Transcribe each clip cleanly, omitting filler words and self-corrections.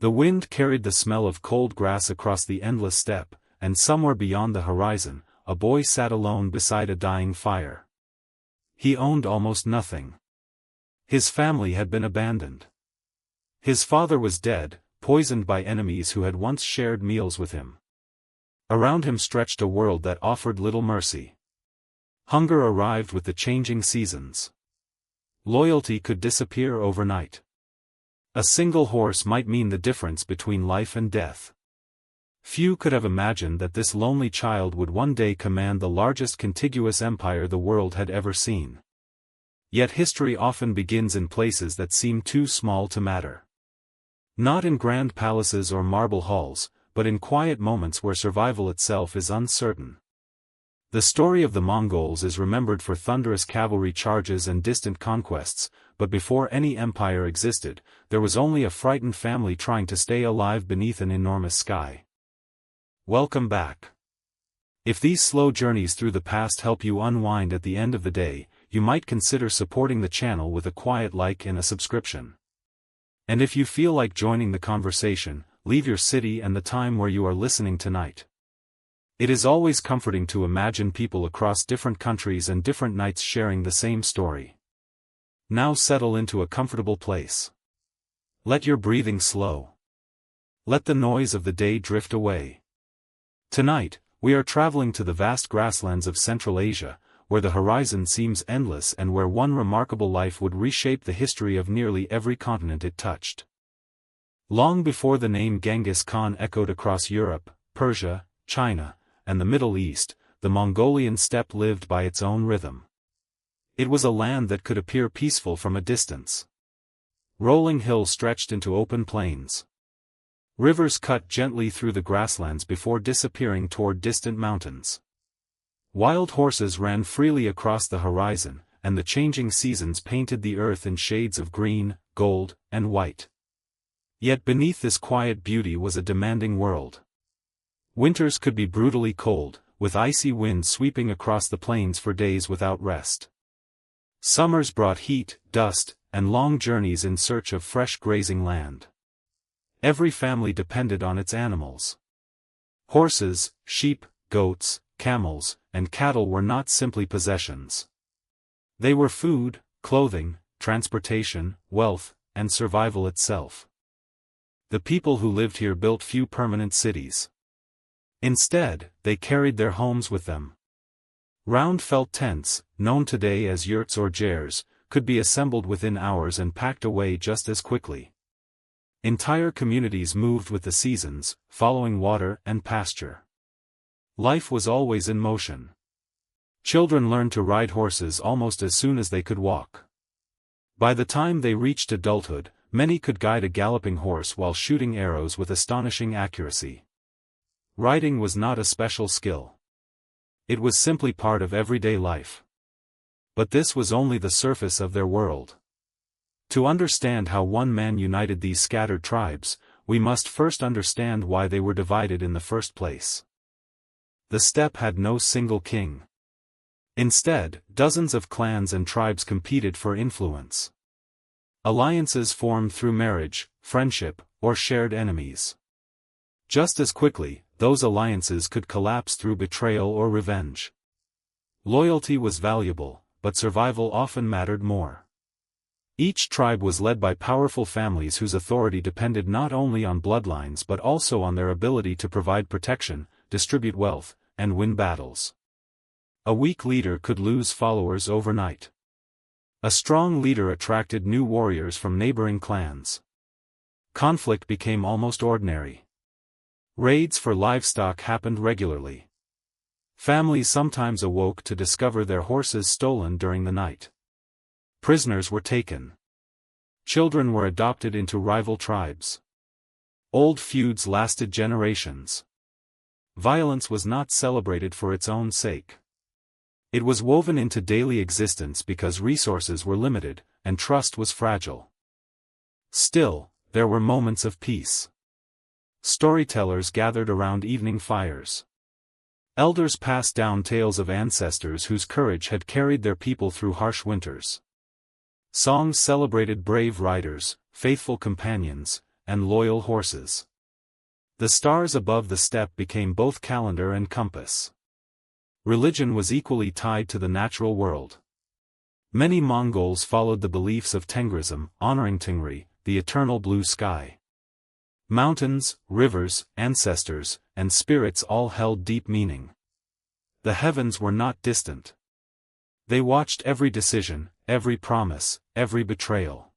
The wind carried the smell of cold grass across the endless steppe, and somewhere beyond the horizon, a boy sat alone beside a dying fire. He owned almost nothing. His family had been abandoned. His father was dead, poisoned by enemies who had once shared meals with him. Around him stretched a world that offered little mercy. Hunger arrived with the changing seasons. Loyalty could disappear overnight. A single horse might mean the difference between life and death. Few could have imagined that this lonely child would one day command the largest contiguous empire the world had ever seen. Yet history often begins in places that seem too small to matter. Not in grand palaces or marble halls, but in quiet moments where survival itself is uncertain. The story of the Mongols is remembered for thunderous cavalry charges and distant conquests, but before any empire existed, there was only a frightened family trying to stay alive beneath an enormous sky. Welcome back. If these slow journeys through the past help you unwind at the end of the day, you might consider supporting the channel with a quiet like and a subscription. And if you feel like joining the conversation, leave your city and the time where you are listening tonight. It is always comforting to imagine people across different countries and different nights sharing the same story. Now settle into a comfortable place. Let your breathing slow. Let the noise of the day drift away. Tonight, we are traveling to the vast grasslands of Central Asia, where the horizon seems endless and where one remarkable life would reshape the history of nearly every continent it touched. Long before the name Genghis Khan echoed across Europe, Persia, China, and the Middle East, the Mongolian steppe lived by its own rhythm. It was a land that could appear peaceful from a distance. Rolling hills stretched into open plains. Rivers cut gently through the grasslands before disappearing toward distant mountains. Wild horses ran freely across the horizon, and the changing seasons painted the earth in shades of green, gold, and white. Yet beneath this quiet beauty was a demanding world. Winters could be brutally cold, with icy winds sweeping across the plains for days without rest. Summers brought heat, dust, and long journeys in search of fresh grazing land. Every family depended on its animals. Horses, sheep, goats, camels, and cattle were not simply possessions. They were food, clothing, transportation, wealth, and survival itself. The people who lived here built few permanent cities. Instead, they carried their homes with them. Round felt tents, known today as yurts or jers, could be assembled within hours and packed away just as quickly. Entire communities moved with the seasons, following water and pasture. Life was always in motion. Children learned to ride horses almost as soon as they could walk. By the time they reached adulthood, many could guide a galloping horse while shooting arrows with astonishing accuracy. Riding was not a special skill. It was simply part of everyday life. But this was only the surface of their world. To understand how one man united these scattered tribes, we must first understand why they were divided in the first place. The steppe had no single king. Instead, dozens of clans and tribes competed for influence. Alliances formed through marriage, friendship, or shared enemies. Just as quickly, those alliances could collapse through betrayal or revenge. Loyalty was valuable, but survival often mattered more. Each tribe was led by powerful families whose authority depended not only on bloodlines but also on their ability to provide protection, distribute wealth, and win battles. A weak leader could lose followers overnight. A strong leader attracted new warriors from neighboring clans. Conflict became almost ordinary. Raids for livestock happened regularly. Families sometimes awoke to discover their horses stolen during the night. Prisoners were taken. Children were adopted into rival tribes. Old feuds lasted generations. Violence was not celebrated for its own sake. It was woven into daily existence because resources were limited, and trust was fragile. Still, there were moments of peace. Storytellers gathered around evening fires. Elders passed down tales of ancestors whose courage had carried their people through harsh winters. Songs celebrated brave riders, faithful companions, and loyal horses. The stars above the steppe became both calendar and compass. Religion was equally tied to the natural world. Many Mongols followed the beliefs of Tengrism, honoring Tengri, the eternal blue sky. Mountains, rivers, ancestors, and spirits all held deep meaning. The heavens were not distant. They watched every decision, every promise, every betrayal.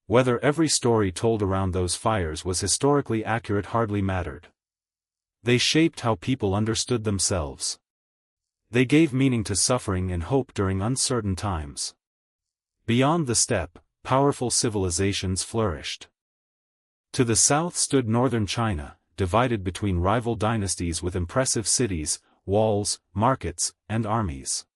Whether every story told around those fires was historically accurate hardly mattered. They shaped how people understood themselves. They gave meaning to suffering and hope during uncertain times. Beyond the steppe, powerful civilizations flourished. To the south stood northern China, divided between rival dynasties with impressive cities, walls, markets, and armies.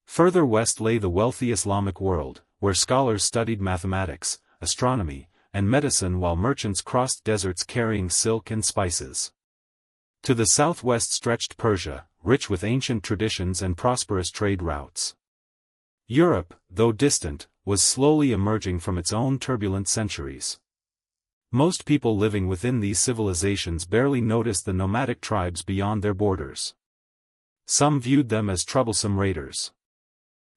Further west lay the wealthy Islamic world, where scholars studied mathematics, astronomy, and medicine while merchants crossed deserts carrying silk and spices. To the southwest stretched Persia, rich with ancient traditions and prosperous trade routes. Europe, though distant, was slowly emerging from its own turbulent centuries. Most people living within these civilizations barely noticed the nomadic tribes beyond their borders. Some viewed them as troublesome raiders.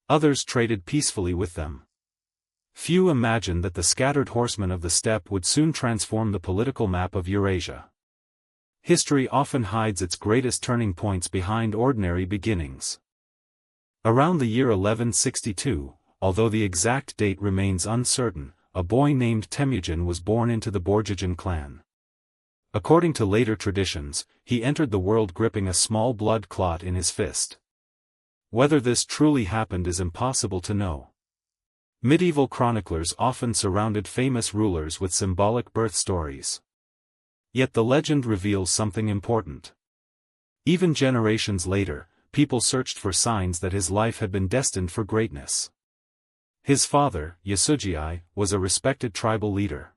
Others traded peacefully with them. Few imagined that the scattered horsemen of the steppe would soon transform the political map of Eurasia. History often hides its greatest turning points behind ordinary beginnings. Around the year 1162, although the exact date remains uncertain, a boy named Temüjin was born into the Borjigin clan. According to later traditions, he entered the world gripping a small blood clot in his fist. Whether this truly happened is impossible to know. Medieval chroniclers often surrounded famous rulers with symbolic birth stories. Yet the legend reveals something important. Even generations later, people searched for signs that his life had been destined for greatness. His father, Yasugei, was a respected tribal leader.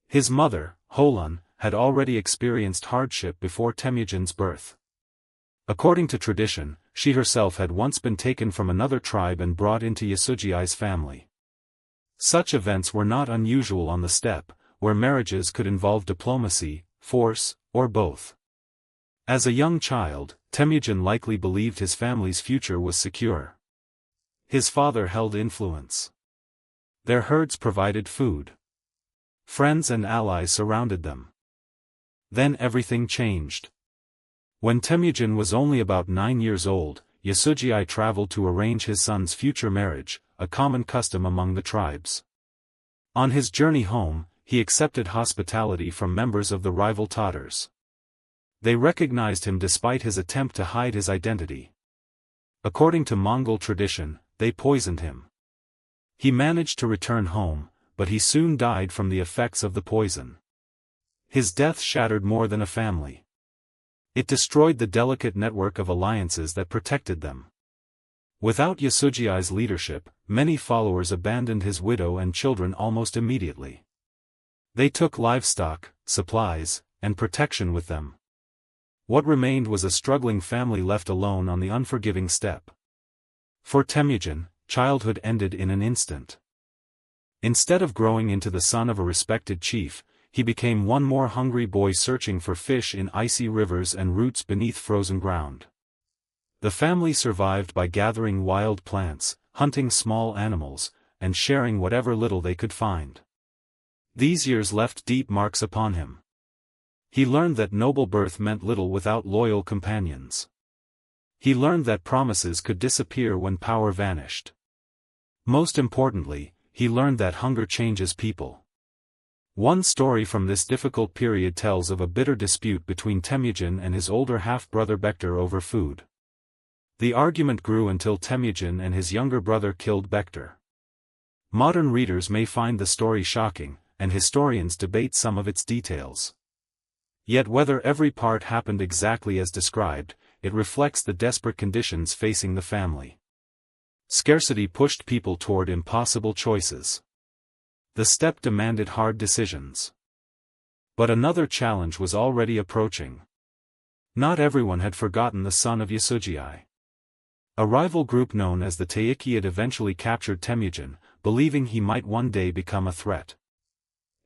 His mother, Holun, had already experienced hardship before Temüjin's birth. According to tradition, she herself had once been taken from another tribe and brought into Yasugei's family. Such events were not unusual on the steppe, where marriages could involve diplomacy, force, or both. As a young child, Temüjin likely believed his family's future was secure. His father held influence. Their herds provided food. Friends and allies surrounded them. Then everything changed. When Temüjin was only about 9 years old, Yasugei traveled to arrange his son's future marriage, a common custom among the tribes. On his journey home, he accepted hospitality from members of the rival Tatars. They recognized him despite his attempt to hide his identity. According to Mongol tradition, they poisoned him. He managed to return home, but he soon died from the effects of the poison. His death shattered more than a family. It destroyed the delicate network of alliances that protected them. Without Yasugei's leadership, many followers abandoned his widow and children almost immediately. They took livestock, supplies, and protection with them. What remained was a struggling family left alone on the unforgiving steppe. For Temüjin, childhood ended in an instant. Instead of growing into the son of a respected chief, he became one more hungry boy searching for fish in icy rivers and roots beneath frozen ground. The family survived by gathering wild plants, hunting small animals, and sharing whatever little they could find. These years left deep marks upon him. He learned that noble birth meant little without loyal companions. He learned that promises could disappear when power vanished. Most importantly, he learned that hunger changes people. One story from this difficult period tells of a bitter dispute between Temüjin and his older half-brother Bektar over food. The argument grew until Temüjin and his younger brother killed Bektar. Modern readers may find the story shocking, and historians debate some of its details. Yet whether every part happened exactly as described, it reflects the desperate conditions facing the family. Scarcity pushed people toward impossible choices. The steppe demanded hard decisions. But another challenge was already approaching. Not everyone had forgotten the son of Yasugei. A rival group known as the Taikid eventually captured Temüjin, believing he might one day become a threat.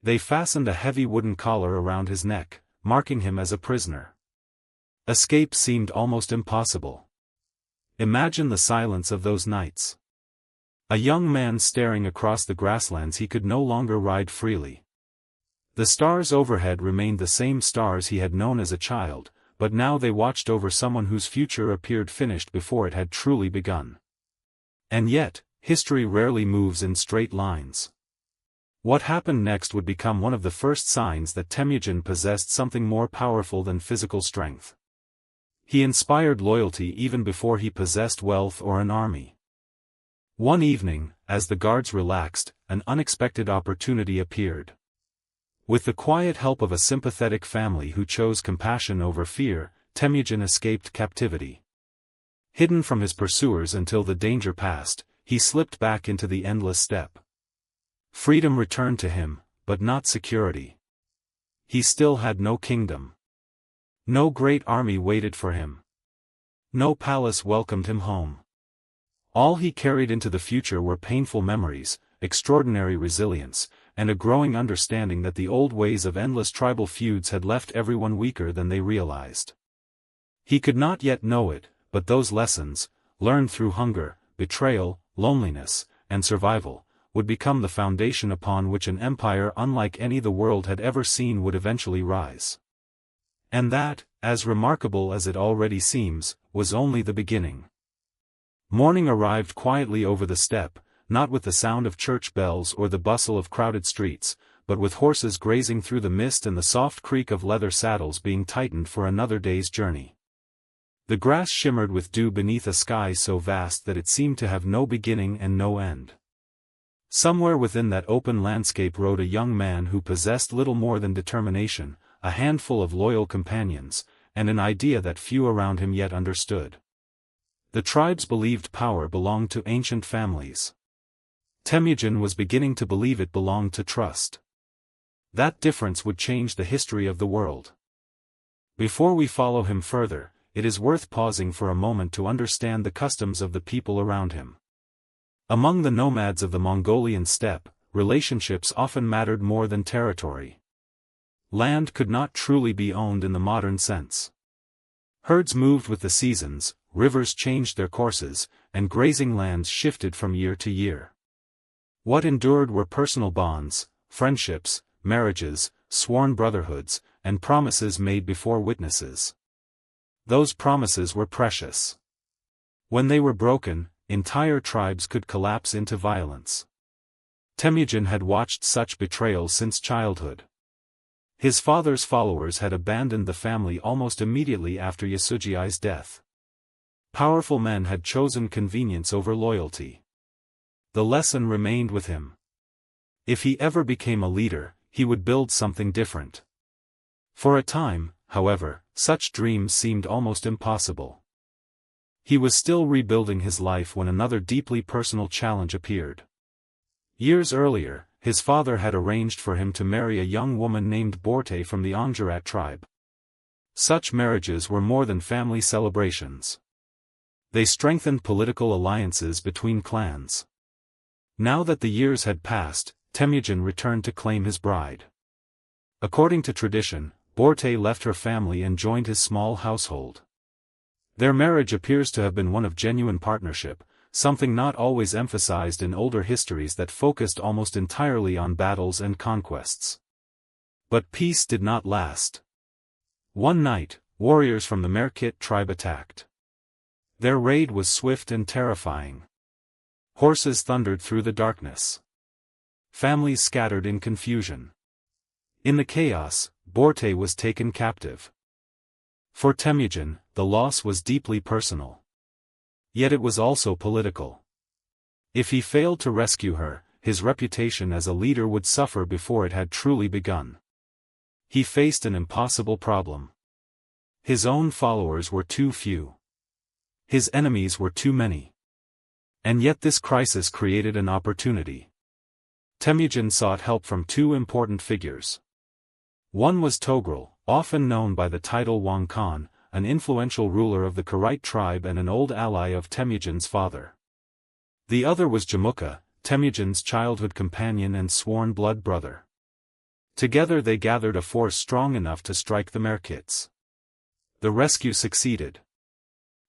They fastened a heavy wooden collar around his neck, marking him as a prisoner. Escape seemed almost impossible. Imagine the silence of those nights. A young man staring across the grasslands he could no longer ride freely. The stars overhead remained the same stars he had known as a child, but now they watched over someone whose future appeared finished before it had truly begun. And yet, history rarely moves in straight lines. What happened next would become one of the first signs that Temüjin possessed something more powerful than physical strength. He inspired loyalty even before he possessed wealth or an army. One evening, as the guards relaxed, an unexpected opportunity appeared. With the quiet help of a sympathetic family who chose compassion over fear, Temüjin escaped captivity. Hidden from his pursuers until the danger passed, he slipped back into the endless steppe. Freedom returned to him, but not security. He still had no kingdom. No great army waited for him. No palace welcomed him home. All he carried into the future were painful memories, extraordinary resilience, and a growing understanding that the old ways of endless tribal feuds had left everyone weaker than they realized. He could not yet know it, but those lessons, learned through hunger, betrayal, loneliness, and survival, would become the foundation upon which an empire unlike any the world had ever seen would eventually rise. And that, as remarkable as it already seems, was only the beginning. Morning arrived quietly over the steppe, not with the sound of church bells or the bustle of crowded streets, but with horses grazing through the mist and the soft creak of leather saddles being tightened for another day's journey. The grass shimmered with dew beneath a sky so vast that it seemed to have no beginning and no end. Somewhere within that open landscape rode a young man who possessed little more than determination, a handful of loyal companions, and an idea that few around him yet understood. The tribes believed power belonged to ancient families. Temüjin was beginning to believe it belonged to trust. That difference would change the history of the world. Before we follow him further, it is worth pausing for a moment to understand the customs of the people around him. Among the nomads of the Mongolian steppe, relationships often mattered more than territory. Land could not truly be owned in the modern sense. Herds moved with the seasons, rivers changed their courses, and grazing lands shifted from year to year. What endured were personal bonds, friendships, marriages, sworn brotherhoods, and promises made before witnesses. Those promises were precious. When they were broken, entire tribes could collapse into violence. Temüjin had watched such betrayal since childhood. His father's followers had abandoned the family almost immediately after Yasugei's death. Powerful men had chosen convenience over loyalty. The lesson remained with him. If he ever became a leader, he would build something different. For a time, however, such dreams seemed almost impossible. He was still rebuilding his life when another deeply personal challenge appeared. Years earlier, his father had arranged for him to marry a young woman named Borte from the Anggerat tribe. Such marriages were more than family celebrations. They strengthened political alliances between clans. Now that the years had passed, Temüjin returned to claim his bride. According to tradition, Borte left her family and joined his small household. Their marriage appears to have been one of genuine partnership, something not always emphasized in older histories that focused almost entirely on battles and conquests. But peace did not last. One night, warriors from the Merkit tribe attacked. Their raid was swift and terrifying. Horses thundered through the darkness. Families scattered in confusion. In the chaos, Borte was taken captive. For Temüjin, the loss was deeply personal. Yet it was also political. If he failed to rescue her, his reputation as a leader would suffer before it had truly begun. He faced an impossible problem. His own followers were too few. His enemies were too many. And yet this crisis created an opportunity. Temüjin sought help from two important figures. One was Togrul, often known by the title Yuan Khan, an influential ruler of the Kharit tribe and an old ally of Temüjin's father. The other was Jamukha, Temüjin's childhood companion and sworn blood brother. Together they gathered a force strong enough to strike the Merkits. The rescue succeeded.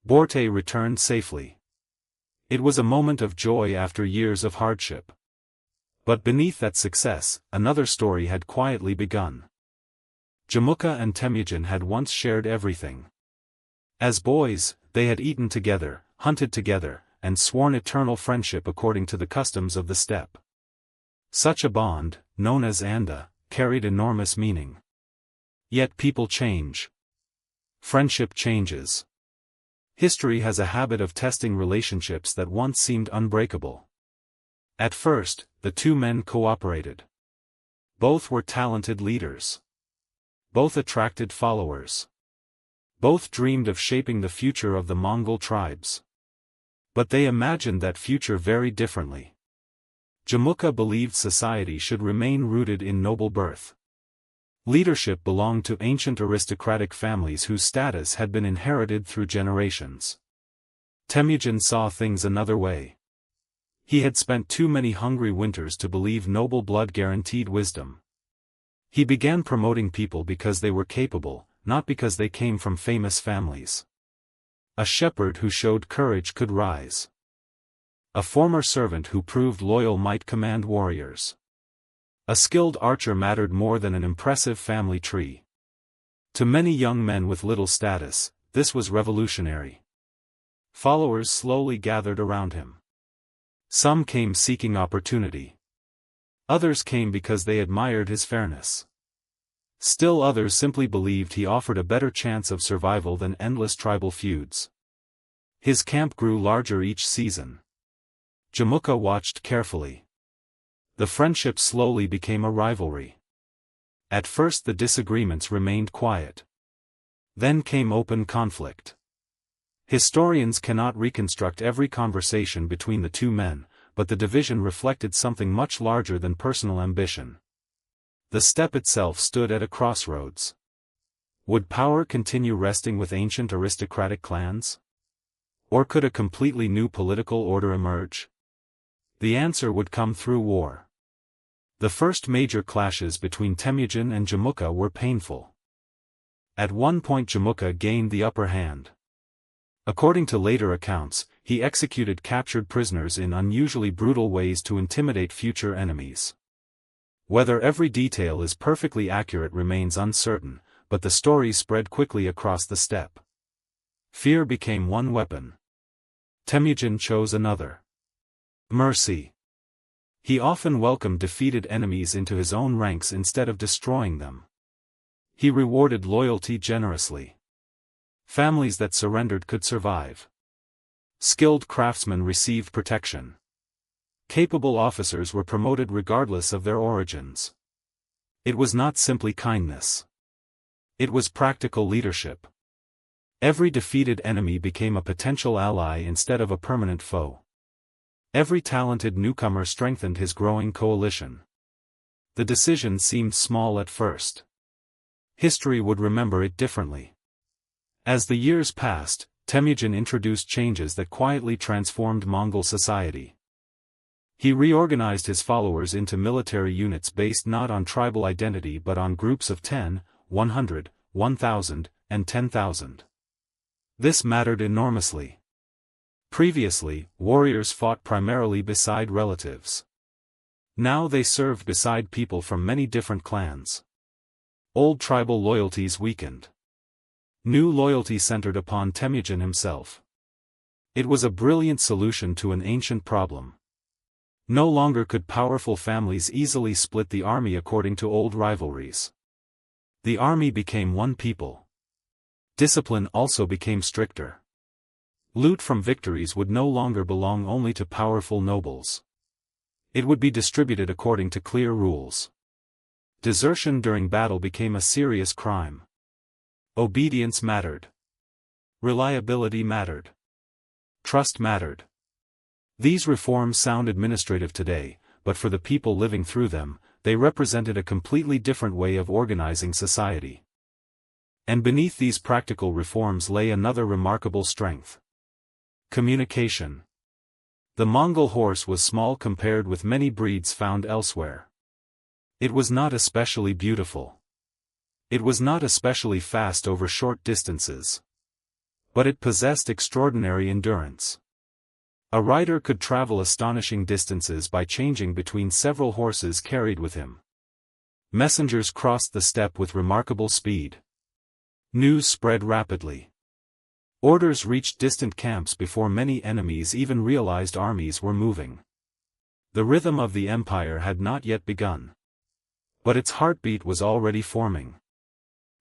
Borte returned safely. It was a moment of joy after years of hardship. But beneath that success, another story had quietly begun. Jamukha and Temüjin had once shared everything. As boys, they had eaten together, hunted together, and sworn eternal friendship according to the customs of the steppe. Such a bond, known as anda, carried enormous meaning. Yet people change. Friendship changes. History has a habit of testing relationships that once seemed unbreakable. At first, the two men cooperated. Both were talented leaders. Both attracted followers. Both dreamed of shaping the future of the Mongol tribes. But they imagined that future very differently. Jamukha believed society should remain rooted in noble birth. Leadership belonged to ancient aristocratic families whose status had been inherited through generations. Temüjin saw things another way. He had spent too many hungry winters to believe noble blood guaranteed wisdom. He began promoting people because they were capable, not because they came from famous families. A shepherd who showed courage could rise. A former servant who proved loyal might command warriors. A skilled archer mattered more than an impressive family tree. To many young men with little status, this was revolutionary. Followers slowly gathered around him. Some came seeking opportunity. Others came because they admired his fairness. Still others simply believed he offered a better chance of survival than endless tribal feuds. His camp grew larger each season. Jamukha watched carefully. The friendship slowly became a rivalry. At first the disagreements remained quiet. Then came open conflict. Historians cannot reconstruct every conversation between the two men, but the division reflected something much larger than personal ambition. The steppe itself stood at a crossroads. Would power continue resting with ancient aristocratic clans? Or could a completely new political order emerge? The answer would come through war. The first major clashes between Temüjin and Jamukha were painful. At one point Jamukha gained the upper hand. According to later accounts, he executed captured prisoners in unusually brutal ways to intimidate future enemies. Whether every detail is perfectly accurate remains uncertain, but the story spread quickly across the steppe. Fear became one weapon. Temüjin chose another. Mercy. He often welcomed defeated enemies into his own ranks instead of destroying them. He rewarded loyalty generously. Families that surrendered could survive. Skilled craftsmen received protection. Capable officers were promoted regardless of their origins. It was not simply kindness. It was practical leadership. Every defeated enemy became a potential ally instead of a permanent foe. Every talented newcomer strengthened his growing coalition. The decision seemed small at first. History would remember it differently. As the years passed, Temüjin introduced changes that quietly transformed Mongol society. He reorganized his followers into military units based not on tribal identity but on groups of 10, 100, 1,000, and 10,000. This mattered enormously. Previously, warriors fought primarily beside relatives. Now they served beside people from many different clans. Old tribal loyalties weakened. New loyalty centered upon Temüjin himself. It was a brilliant solution to an ancient problem. No longer could powerful families easily split the army according to old rivalries. The army became one people. Discipline also became stricter. Loot from victories would no longer belong only to powerful nobles. It would be distributed according to clear rules. Desertion during battle became a serious crime. Obedience mattered. Reliability mattered. Trust mattered. These reforms sound administrative today, but for the people living through them, they represented a completely different way of organizing society. And beneath these practical reforms lay another remarkable strength. Communication. The Mongol horse was small compared with many breeds found elsewhere. It was not especially beautiful. It was not especially fast over short distances. But it possessed extraordinary endurance. A rider could travel astonishing distances by changing between several horses carried with him. Messengers crossed the steppe with remarkable speed. News spread rapidly. Orders reached distant camps before many enemies even realized armies were moving. The rhythm of the empire had not yet begun. But its heartbeat was already forming.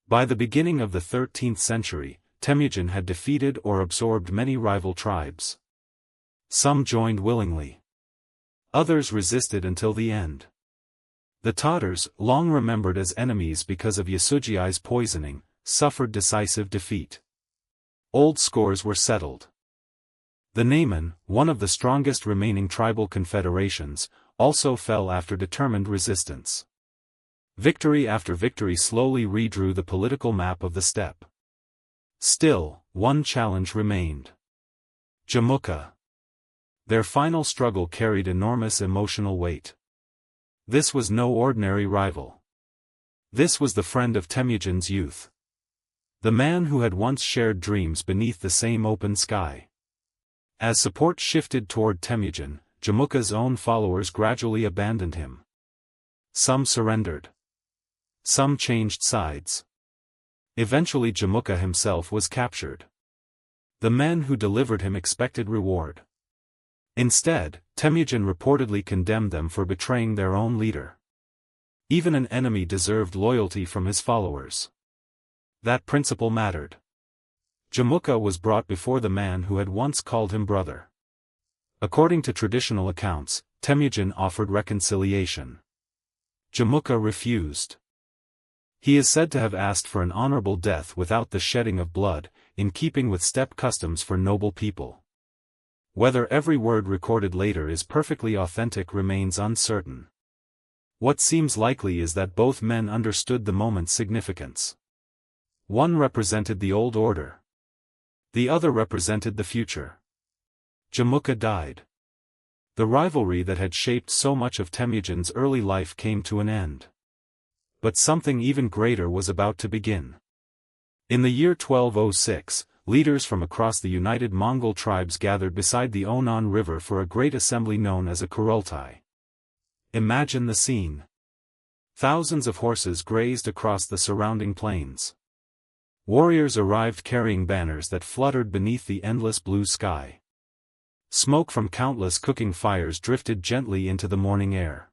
By the beginning of the 13th century, Temüjin had defeated or absorbed many rival tribes. Some joined willingly. Others resisted until the end. The Tatars, long remembered as enemies because of Yasugei's poisoning, suffered decisive defeat. Old scores were settled. The Nayman, one of the strongest remaining tribal confederations, also fell after determined resistance. Victory after victory slowly redrew the political map of the steppe. Still, one challenge remained. Jamukha. Their final struggle carried enormous emotional weight. This was no ordinary rival. This was the friend of Temüjin's youth. The man who had once shared dreams beneath the same open sky. As support shifted toward Temüjin, Jamukha's own followers gradually abandoned him. Some surrendered. Some changed sides. Eventually Jamukha himself was captured. The men who delivered him expected reward. Instead, Temüjin reportedly condemned them for betraying their own leader. Even an enemy deserved loyalty from his followers. That principle mattered. Jamukha was brought before the man who had once called him brother. According to traditional accounts, Temüjin offered reconciliation. Jamukha refused. He is said to have asked for an honorable death without the shedding of blood, in keeping with steppe customs for noble people. Whether every word recorded later is perfectly authentic remains uncertain. What seems likely is that both men understood the moment's significance. One represented the old order. The other represented the future. Jamukha died. The rivalry that had shaped so much of Temüjin's early life came to an end. But something even greater was about to begin. In the year 1206, leaders from across the united Mongol tribes gathered beside the Onon River for a great assembly known as a Kurultai. Imagine the scene. Thousands of horses grazed across the surrounding plains. Warriors arrived carrying banners that fluttered beneath the endless blue sky. Smoke from countless cooking fires drifted gently into the morning air.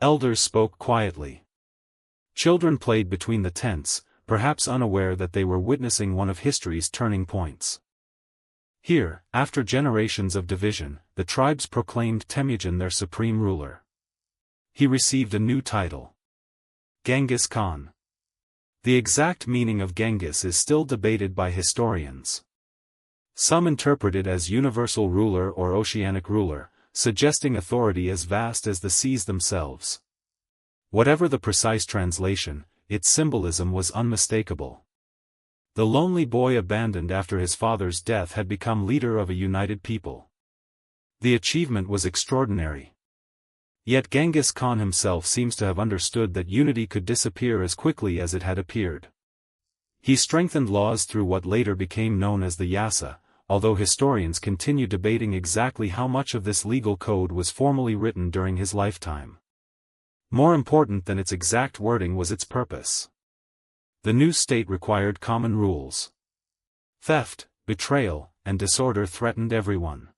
Elders spoke quietly. Children played between the tents, perhaps unaware that they were witnessing one of history's turning points. Here, after generations of division, the tribes proclaimed Temüjin their supreme ruler. He received a new title. Genghis Khan. The exact meaning of Genghis is still debated by historians. Some interpret it as universal ruler or oceanic ruler, suggesting authority as vast as the seas themselves. Whatever the precise translation, its symbolism was unmistakable. The lonely boy abandoned after his father's death had become leader of a united people. The achievement was extraordinary. Yet Genghis Khan himself seems to have understood that unity could disappear as quickly as it had appeared. He strengthened laws through what later became known as the Yasa, although historians continue debating exactly how much of this legal code was formally written during his lifetime. More important than its exact wording was its purpose. The new state required common rules. Theft, betrayal, and disorder threatened everyone.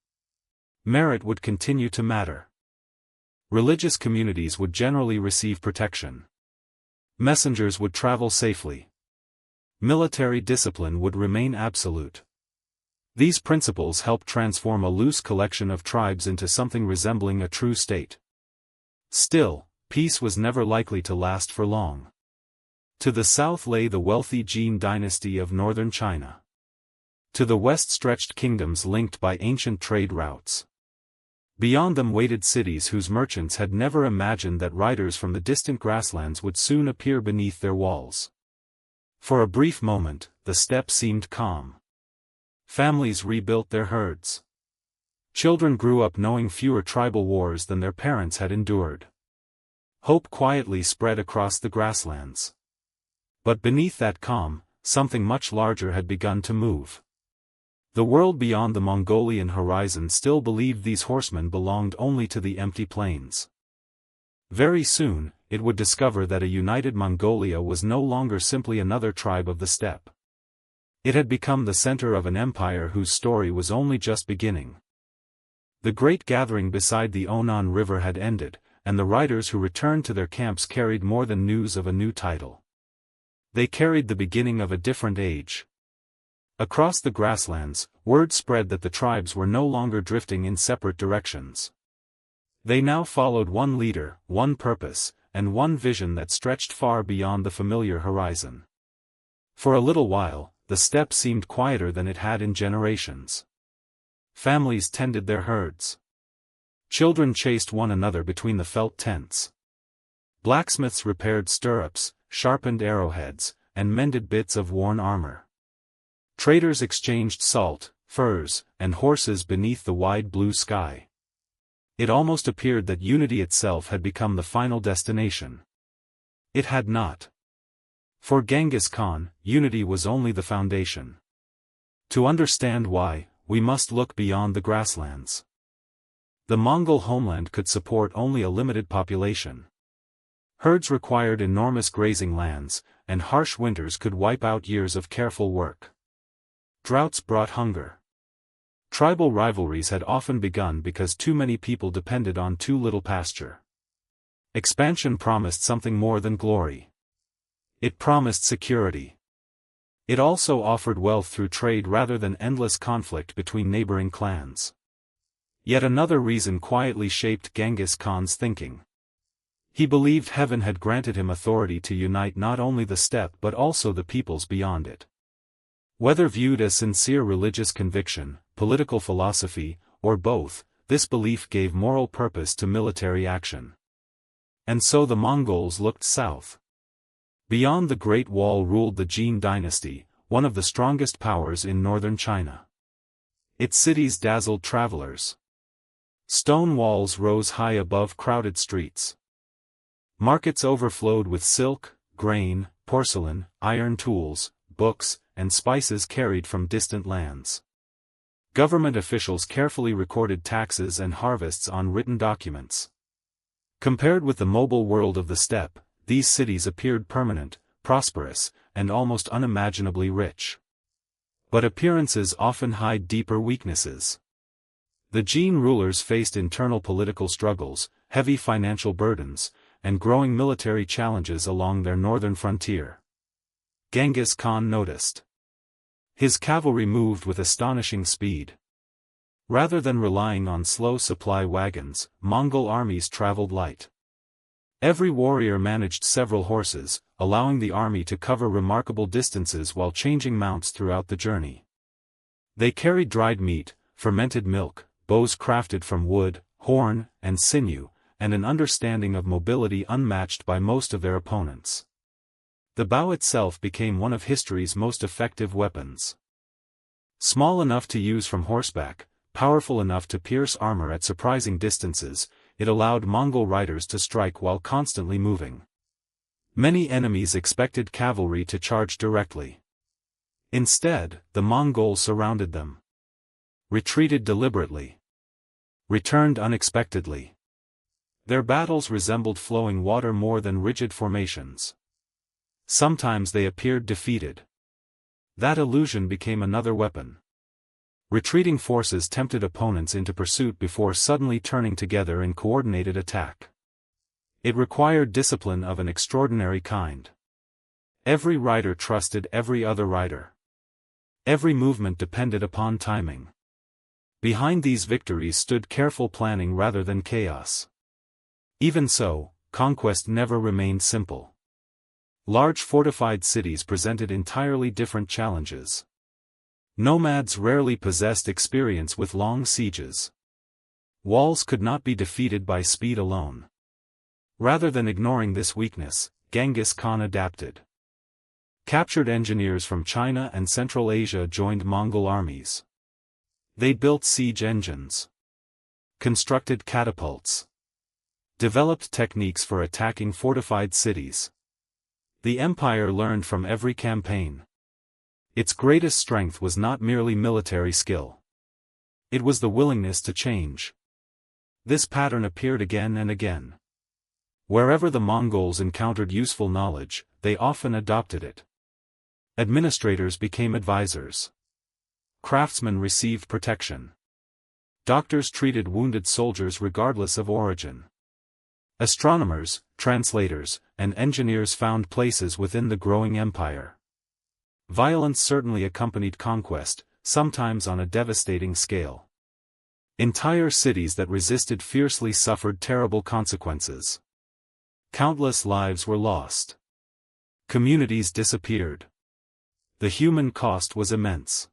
Merit would continue to matter. Religious communities would generally receive protection. Messengers would travel safely. Military discipline would remain absolute. These principles helped transform a loose collection of tribes into something resembling a true state. Still, peace was never likely to last for long. To the south lay the wealthy Yuan Dynasty of northern China. To the west stretched kingdoms linked by ancient trade routes. Beyond them waited cities whose merchants had never imagined that riders from the distant grasslands would soon appear beneath their walls. For a brief moment, the steppe seemed calm. Families rebuilt their herds. Children grew up knowing fewer tribal wars than their parents had endured. Hope quietly spread across the grasslands. But beneath that calm, something much larger had begun to move. The world beyond the Mongolian horizon still believed these horsemen belonged only to the empty plains. Very soon, it would discover that a united Mongolia was no longer simply another tribe of the steppe. It had become the center of an empire whose story was only just beginning. The great gathering beside the Onon River had ended, and the riders who returned to their camps carried more than news of a new title. They carried the beginning of a different age. Across the grasslands, word spread that the tribes were no longer drifting in separate directions. They now followed one leader, one purpose, and one vision that stretched far beyond the familiar horizon. For a little while, the steppe seemed quieter than it had in generations. Families tended their herds. Children chased one another between the felt tents. Blacksmiths repaired stirrups, sharpened arrowheads, and mended bits of worn armor. Traders exchanged salt, furs, and horses beneath the wide blue sky. It almost appeared that unity itself had become the final destination. It had not. For Genghis Khan, unity was only the foundation. To understand why, we must look beyond the grasslands. The Mongol homeland could support only a limited population. Herds required enormous grazing lands, and harsh winters could wipe out years of careful work. Droughts brought hunger. Tribal rivalries had often begun because too many people depended on too little pasture. Expansion promised something more than glory. It promised security. It also offered wealth through trade rather than endless conflict between neighboring clans. Yet another reason quietly shaped Genghis Khan's thinking. He believed heaven had granted him authority to unite not only the steppe but also the peoples beyond it. Whether viewed as sincere religious conviction, political philosophy, or both, this belief gave moral purpose to military action. And so the Mongols looked south. Beyond the Great Wall ruled the Yuan Dynasty, one of the strongest powers in northern China. Its cities dazzled travelers. Stone walls rose high above crowded streets. Markets overflowed with silk, grain, porcelain, iron tools, books, and spices carried from distant lands. Government officials carefully recorded taxes and harvests on written documents. Compared with the mobile world of the steppe, these cities appeared permanent, prosperous, and almost unimaginably rich. But appearances often hide deeper weaknesses. The Yuan rulers faced internal political struggles, heavy financial burdens, and growing military challenges along their northern frontier. Genghis Khan noticed. His cavalry moved with astonishing speed. Rather than relying on slow supply wagons, Mongol armies traveled light. Every warrior managed several horses, allowing the army to cover remarkable distances while changing mounts throughout the journey. They carried dried meat, fermented milk, bows crafted from wood, horn, and sinew, and an understanding of mobility unmatched by most of their opponents. The bow itself became one of history's most effective weapons. Small enough to use from horseback, powerful enough to pierce armor at surprising distances, it allowed Mongol riders to strike while constantly moving. Many enemies expected cavalry to charge directly. Instead, the Mongols surrounded them. Retreated deliberately. Returned unexpectedly. Their battles resembled flowing water more than rigid formations. Sometimes they appeared defeated. That illusion became another weapon. Retreating forces tempted opponents into pursuit before suddenly turning together in coordinated attack. It required discipline of an extraordinary kind. Every rider trusted every other rider. Every movement depended upon timing. Behind these victories stood careful planning rather than chaos. Even so, conquest never remained simple. Large fortified cities presented entirely different challenges. Nomads rarely possessed experience with long sieges. Walls could not be defeated by speed alone. Rather than ignoring this weakness, Genghis Khan adapted. Captured engineers from China and Central Asia joined Mongol armies. They built siege engines. Constructed catapults. developed techniques for attacking fortified cities. The empire learned from every campaign. Its greatest strength was not merely military skill. It was the willingness to change. This pattern appeared again and again. Wherever the Mongols encountered useful knowledge, they often adopted it. Administrators became advisors. Craftsmen received protection. Doctors treated wounded soldiers regardless of origin. Astronomers, translators, and engineers found places within the growing empire. Violence certainly accompanied conquest, sometimes on a devastating scale. Entire cities that resisted fiercely suffered terrible consequences. Countless lives were lost. Communities disappeared. The human cost was immense.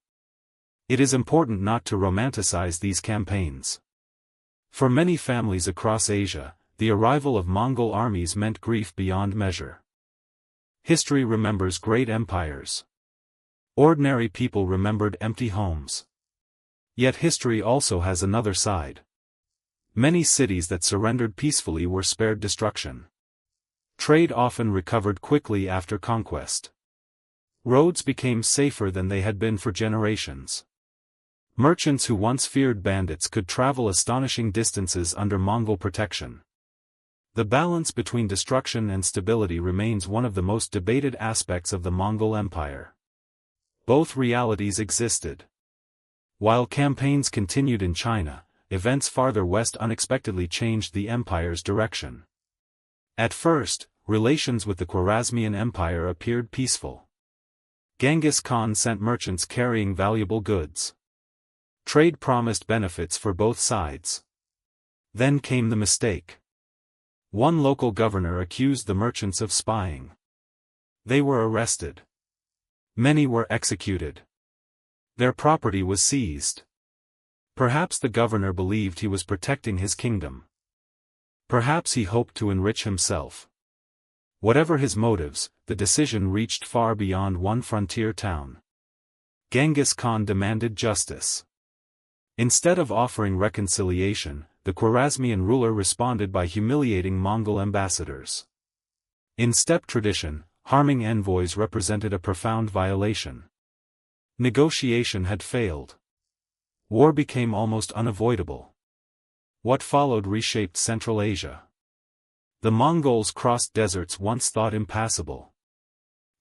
It is important not to romanticize these campaigns. For many families across Asia, the arrival of Mongol armies meant grief beyond measure. History remembers great empires. Ordinary people remembered empty homes. Yet history also has another side. Many cities that surrendered peacefully were spared destruction. Trade often recovered quickly after conquest. Roads became safer than they had been for generations. Merchants who once feared bandits could travel astonishing distances under Mongol protection. The balance between destruction and stability remains one of the most debated aspects of the Mongol Empire. Both realities existed. While campaigns continued in China, events farther west unexpectedly changed the empire's direction. At first, relations with the Khwarezmian Empire appeared peaceful. Genghis Khan sent merchants carrying valuable goods. Trade promised benefits for both sides. Then came the mistake. One local governor accused the merchants of spying. They were arrested. Many were executed. Their property was seized. Perhaps the governor believed he was protecting his kingdom. Perhaps he hoped to enrich himself. Whatever his motives, the decision reached far beyond one frontier town. Genghis Khan demanded justice. Instead of offering reconciliation, the Khwarezmian ruler responded by humiliating Mongol ambassadors. In steppe tradition, harming envoys represented a profound violation. Negotiation had failed. War became almost unavoidable. What followed reshaped Central Asia. The Mongols crossed deserts once thought impassable.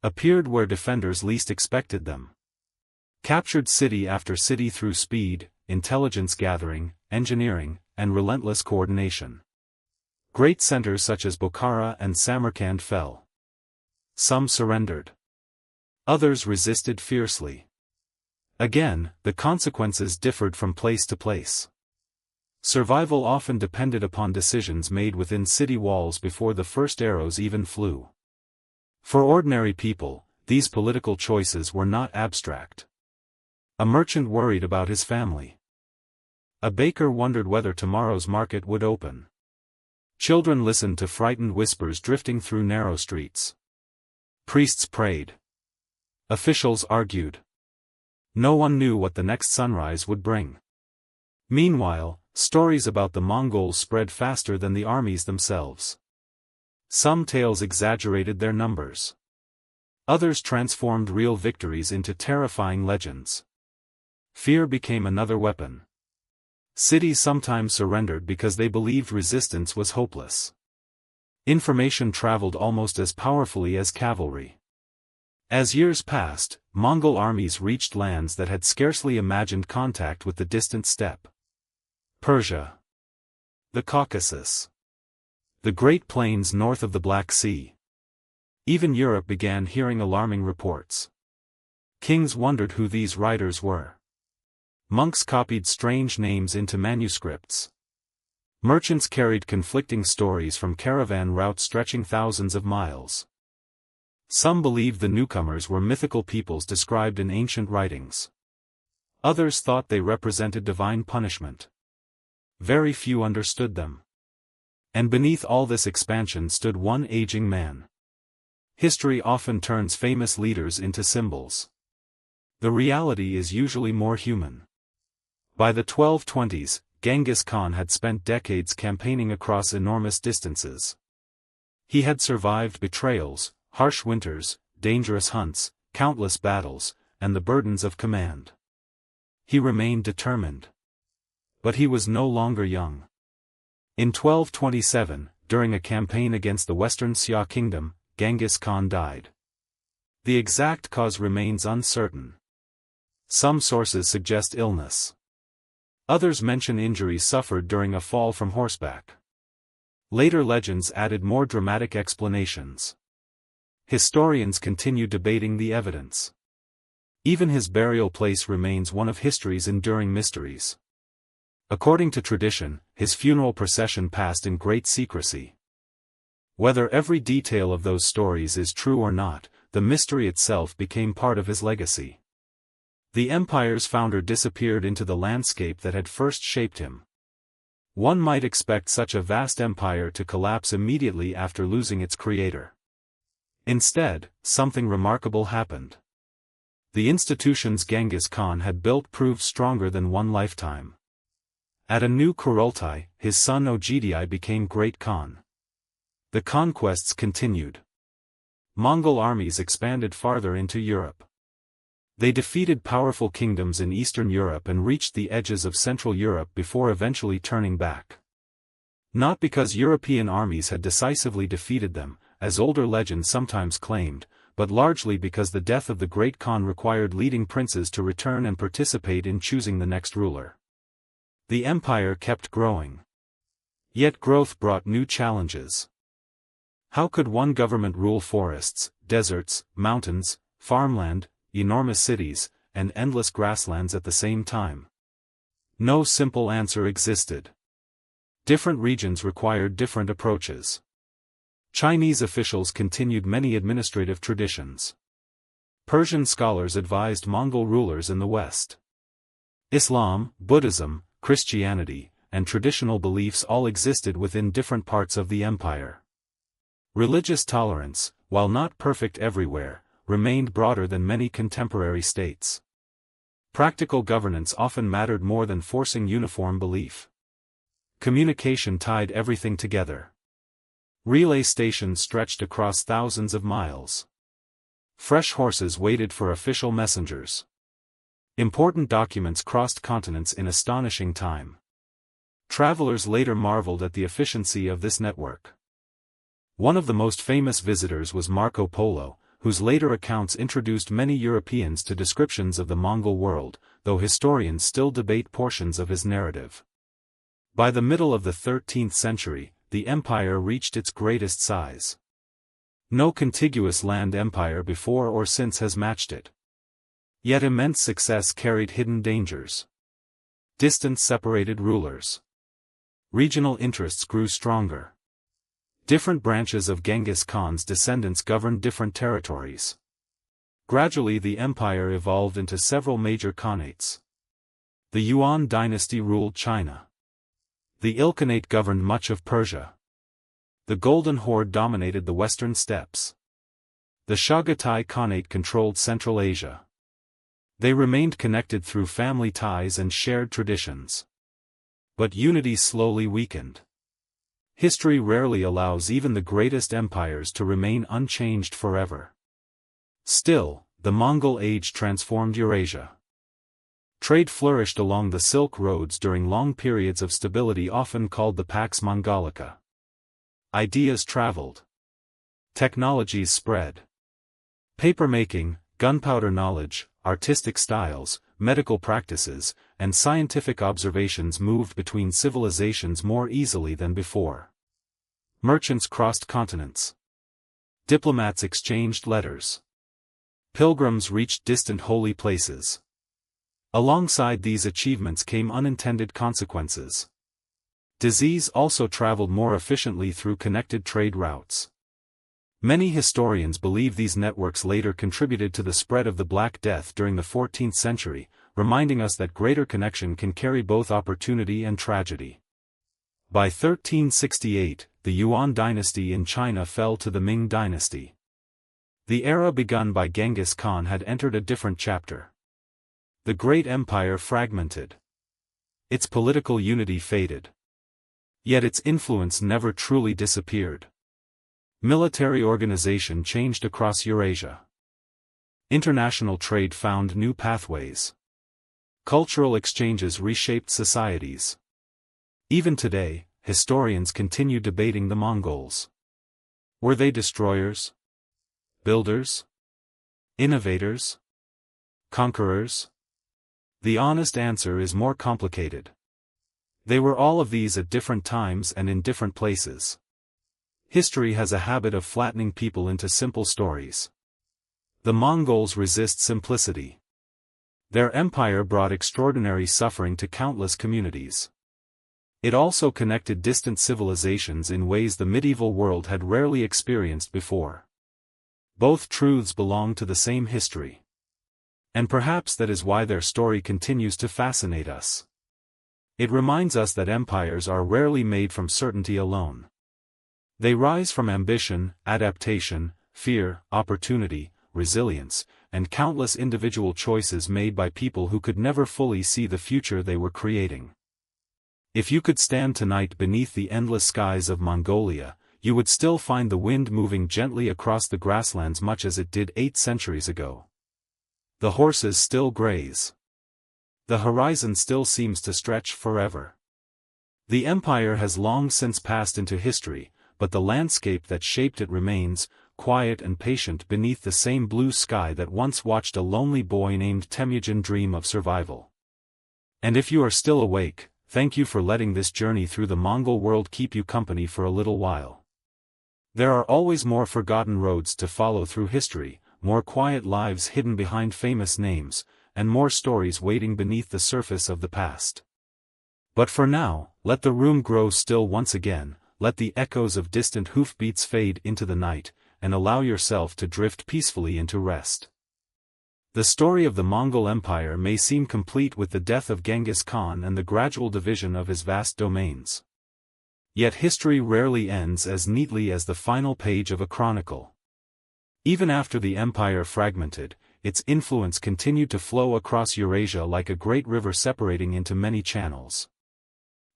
Appeared where defenders least expected them. Captured city after city through speed, intelligence gathering, engineering, and relentless coordination. Great centers such as Bukhara and Samarkand fell. Some surrendered. Others resisted fiercely. Again, the consequences differed from place to place. Survival often depended upon decisions made within city walls before the first arrows even flew. For ordinary people, these political choices were not abstract. A merchant worried about his family. A baker wondered whether tomorrow's market would open. Children listened to frightened whispers drifting through narrow streets. Priests prayed. Officials argued. No one knew what the next sunrise would bring. Meanwhile, stories about the Mongols spread faster than the armies themselves. Some tales exaggerated their numbers. Others transformed real victories into terrifying legends. Fear became another weapon. Cities sometimes surrendered because they believed resistance was hopeless. Information traveled almost as powerfully as cavalry. As years passed, Mongol armies reached lands that had scarcely imagined contact with the distant steppe. Persia. The Caucasus. The Great Plains north of the Black Sea. Even Europe began hearing alarming reports. Kings wondered who these riders were. Monks copied strange names into manuscripts. Merchants carried conflicting stories from caravan routes stretching thousands of miles. Some believed the newcomers were mythical peoples described in ancient writings. Others thought they represented divine punishment. Very few understood them. And beneath all this expansion stood one aging man. History often turns famous leaders into symbols. The reality is usually more human. By the 1220s, Genghis Khan had spent decades campaigning across enormous distances. He had survived betrayals, harsh winters, dangerous hunts, countless battles, and the burdens of command. He remained determined. But he was no longer young. In 1227, during a campaign against the western Xia kingdom, Genghis Khan died. The exact cause remains uncertain. Some sources suggest illness. Others mention injuries suffered during a fall from horseback. Later legends added more dramatic explanations. Historians continue debating the evidence. Even his burial place remains one of history's enduring mysteries. According to tradition, his funeral procession passed in great secrecy. Whether every detail of those stories is true or not, the mystery itself became part of his legacy. The empire's founder disappeared into the landscape that had first shaped him. One might expect such a vast empire to collapse immediately after losing its creator. Instead, something remarkable happened. The institutions Genghis Khan had built proved stronger than one lifetime. At a new Kurultai, his son Ogedai became Great Khan. The conquests continued. Mongol armies expanded farther into Europe. They defeated powerful kingdoms in Eastern Europe and reached the edges of Central Europe before eventually turning back. Not because European armies had decisively defeated them, as older legends sometimes claimed, but largely because the death of the Great Khan required leading princes to return and participate in choosing the next ruler. The empire kept growing. Yet growth brought new challenges. How could one government rule forests, deserts, mountains, farmland, enormous cities, and endless grasslands at the same time? No simple answer existed. Different regions required different approaches. Chinese officials continued many administrative traditions. Persian scholars advised Mongol rulers in the West. Islam, Buddhism, Christianity, and traditional beliefs all existed within different parts of the empire. Religious tolerance, while not perfect everywhere, remained broader than many contemporary states. Practical governance often mattered more than forcing uniform belief. Communication tied everything together. Relay stations stretched across thousands of miles. Fresh horses waited for official messengers. Important documents crossed continents in astonishing time. Travelers later marveled at the efficiency of this network. One of the most famous visitors was Marco Polo, whose later accounts introduced many Europeans to descriptions of the Mongol world, though historians still debate portions of his narrative. By the middle of the 13th century, the empire reached its greatest size. No contiguous land empire before or since has matched it. Yet immense success carried hidden dangers. Distance separated rulers. Regional interests grew stronger. Different branches of Genghis Khan's descendants governed different territories. Gradually the empire evolved into several major khanates. The Yuan Dynasty ruled China. The Ilkhanate governed much of Persia. The Golden Horde dominated the western steppes. The Chagatai Khanate controlled Central Asia. They remained connected through family ties and shared traditions. But unity slowly weakened. History rarely allows even the greatest empires to remain unchanged forever. Still, the Mongol Age transformed Eurasia. Trade flourished along the Silk Roads during long periods of stability often called the Pax Mongolica. Ideas traveled. Technologies spread. Papermaking, gunpowder knowledge, artistic styles, medical practices, and scientific observations moved between civilizations more easily than before. Merchants crossed continents. Diplomats exchanged letters. Pilgrims reached distant holy places. Alongside these achievements came unintended consequences. Disease also traveled more efficiently through connected trade routes. Many historians believe these networks later contributed to the spread of the Black Death during the 14th century, reminding us that greater connection can carry both opportunity and tragedy. By 1368, the Yuan dynasty in China fell to the Ming dynasty. The era begun by Genghis Khan had entered a different chapter. The great empire fragmented. Its political unity faded. Yet its influence never truly disappeared. Military organization changed across Eurasia. International trade found new pathways. Cultural exchanges reshaped societies. Even today, historians continue debating the Mongols. Were they destroyers? Builders? Innovators? Conquerors? The honest answer is more complicated. They were all of these at different times and in different places. History has a habit of flattening people into simple stories. The Mongols resist simplicity. Their empire brought extraordinary suffering to countless communities. It also connected distant civilizations in ways the medieval world had rarely experienced before. Both truths belong to the same history. And perhaps that is why their story continues to fascinate us. It reminds us that empires are rarely made from certainty alone. They rise from ambition, adaptation, fear, opportunity, resilience, and countless individual choices made by people who could never fully see the future they were creating. If you could stand tonight beneath the endless skies of Mongolia, you would still find the wind moving gently across the grasslands much as it did 8 centuries ago. The horses still graze. The horizon still seems to stretch forever. The empire has long since passed into history, but the landscape that shaped it remains, quiet and patient beneath the same blue sky that once watched a lonely boy named Temüjin dream of survival. And if you are still awake, thank you for letting this journey through the Mongol world keep you company for a little while. There are always more forgotten roads to follow through history, more quiet lives hidden behind famous names, and more stories waiting beneath the surface of the past. But for now, let the room grow still once again, let the echoes of distant hoofbeats fade into the night, and allow yourself to drift peacefully into rest. The story of the Mongol Empire may seem complete with the death of Genghis Khan and the gradual division of his vast domains. Yet history rarely ends as neatly as the final page of a chronicle. Even after the empire fragmented, its influence continued to flow across Eurasia like a great river separating into many channels.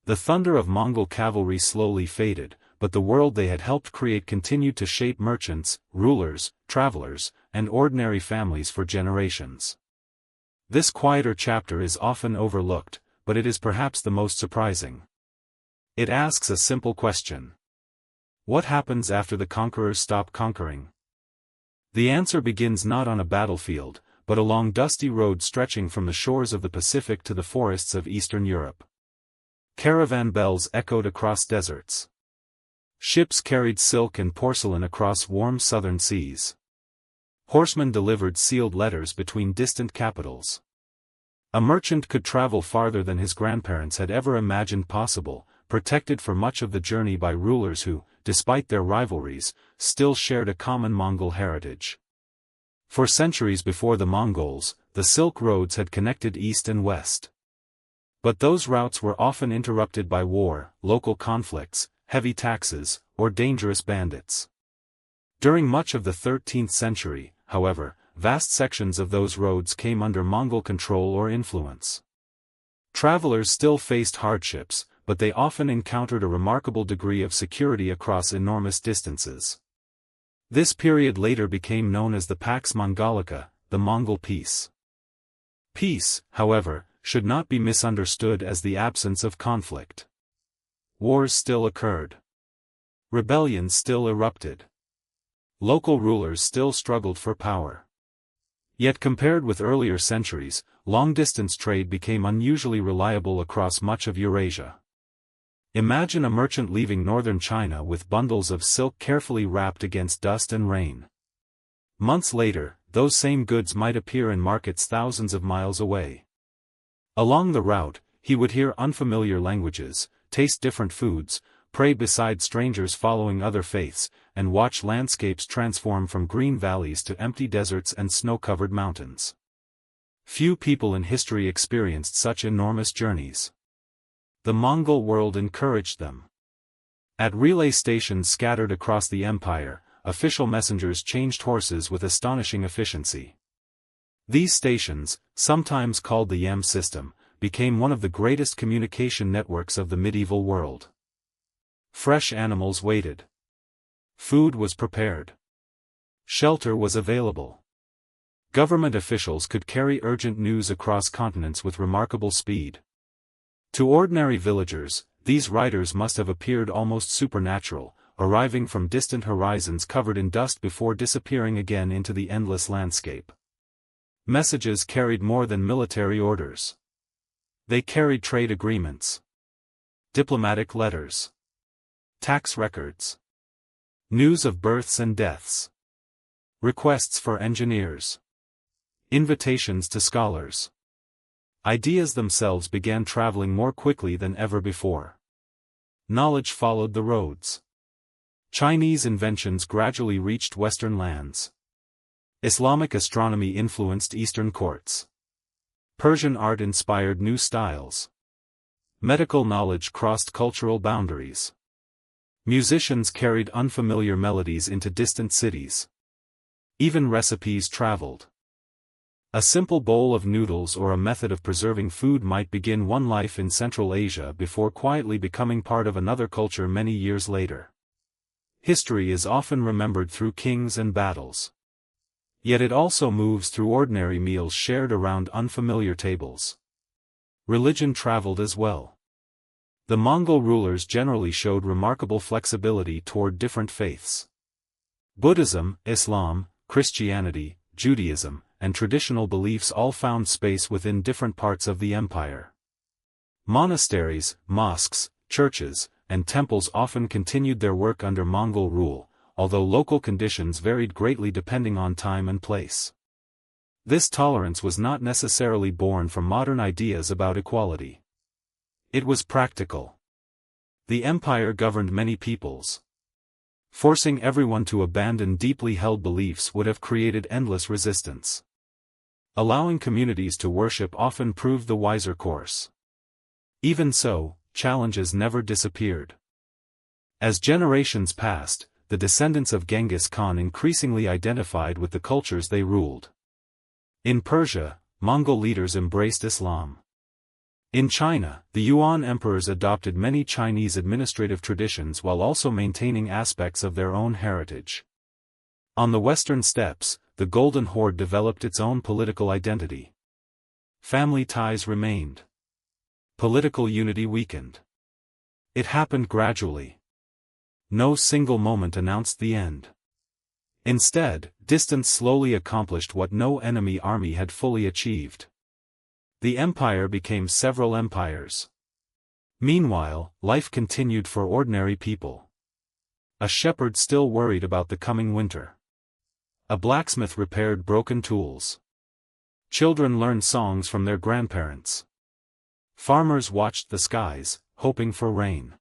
The thunder of Mongol cavalry slowly faded, but the world they had helped create continued to shape merchants, rulers, travelers, and ordinary families for generations. This quieter chapter is often overlooked, but it is perhaps the most surprising. It asks a simple question. What happens after the conquerors stop conquering? The answer begins not on a battlefield, but along dusty roads stretching from the shores of the Pacific to the forests of Eastern Europe. Caravan bells echoed across deserts. Ships carried silk and porcelain across warm southern seas. Horsemen delivered sealed letters between distant capitals. A merchant could travel farther than his grandparents had ever imagined possible, protected for much of the journey by rulers who, despite their rivalries, still shared a common Mongol heritage. For centuries before the Mongols, the Silk Roads had connected east and west. But those routes were often interrupted by war, local conflicts, heavy taxes, or dangerous bandits. During much of the 13th century, however, vast sections of those roads came under Mongol control or influence. Travelers still faced hardships, but they often encountered a remarkable degree of security across enormous distances. This period later became known as the Pax Mongolica, the Mongol Peace. Peace, however, should not be misunderstood as the absence of conflict. Wars still occurred. Rebellions still erupted. Local rulers still struggled for power. Yet compared with earlier centuries, long-distance trade became unusually reliable across much of Eurasia. Imagine a merchant leaving northern China with bundles of silk carefully wrapped against dust and rain. Months later, those same goods might appear in markets thousands of miles away. Along the route, he would hear unfamiliar languages, taste different foods, pray beside strangers following other faiths, and watch landscapes transform from green valleys to empty deserts and snow-covered mountains. Few people in history experienced such enormous journeys. The Mongol world encouraged them. At relay stations scattered across the empire, official messengers changed horses with astonishing efficiency. These stations, sometimes called the Yam system, became one of the greatest communication networks of the medieval world. Fresh animals waited. Food was prepared. Shelter was available. Government officials could carry urgent news across continents with remarkable speed. To ordinary villagers, these riders must have appeared almost supernatural, arriving from distant horizons covered in dust before disappearing again into the endless landscape. Messages carried more than military orders. They carried trade agreements, diplomatic letters, tax records, news of births and deaths, requests for engineers, invitations to scholars. Ideas themselves began traveling more quickly than ever before. Knowledge followed the roads. Chinese inventions gradually reached Western lands. Islamic astronomy influenced Eastern courts. Persian art inspired new styles. Medical knowledge crossed cultural boundaries. Musicians carried unfamiliar melodies into distant cities. Even recipes traveled. A simple bowl of noodles or a method of preserving food might begin one life in Central Asia before quietly becoming part of another culture many years later. History is often remembered through kings and battles. Yet it also moves through ordinary meals shared around unfamiliar tables. Religion traveled as well. The Mongol rulers generally showed remarkable flexibility toward different faiths. Buddhism, Islam, Christianity, Judaism, and traditional beliefs all found space within different parts of the empire. Monasteries, mosques, churches, and temples often continued their work under Mongol rule, although local conditions varied greatly depending on time and place. This tolerance was not necessarily born from modern ideas about equality. It was practical. The empire governed many peoples. Forcing everyone to abandon deeply held beliefs would have created endless resistance. Allowing communities to worship often proved the wiser course. Even so, challenges never disappeared. As generations passed, the descendants of Genghis Khan increasingly identified with the cultures they ruled. In Persia, Mongol leaders embraced Islam. In China, the Yuan emperors adopted many Chinese administrative traditions while also maintaining aspects of their own heritage. On the western steppes, the Golden Horde developed its own political identity. Family ties remained. Political unity weakened. It happened gradually. No single moment announced the end. Instead, distance slowly accomplished what no enemy army had fully achieved. The empire became several empires. Meanwhile, life continued for ordinary people. A shepherd still worried about the coming winter. A blacksmith repaired broken tools. Children learned songs from their grandparents. Farmers watched the skies, hoping for rain.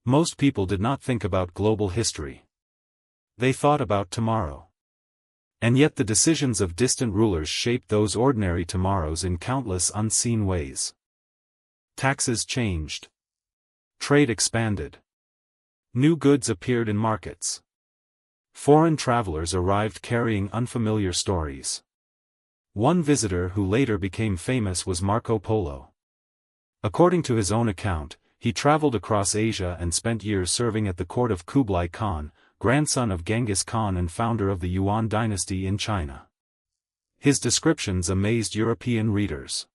Most people did not think about global history. They thought about tomorrow. And yet the decisions of distant rulers shaped those ordinary tomorrows in countless unseen ways. Taxes changed. Trade expanded. New goods appeared in markets. Foreign travelers arrived carrying unfamiliar stories. One visitor who later became famous was Marco Polo. According to his own account, he traveled across Asia and spent years serving at the court of Kublai Khan, grandson of Genghis Khan and founder of the Yuan Dynasty in China. His descriptions amazed European readers.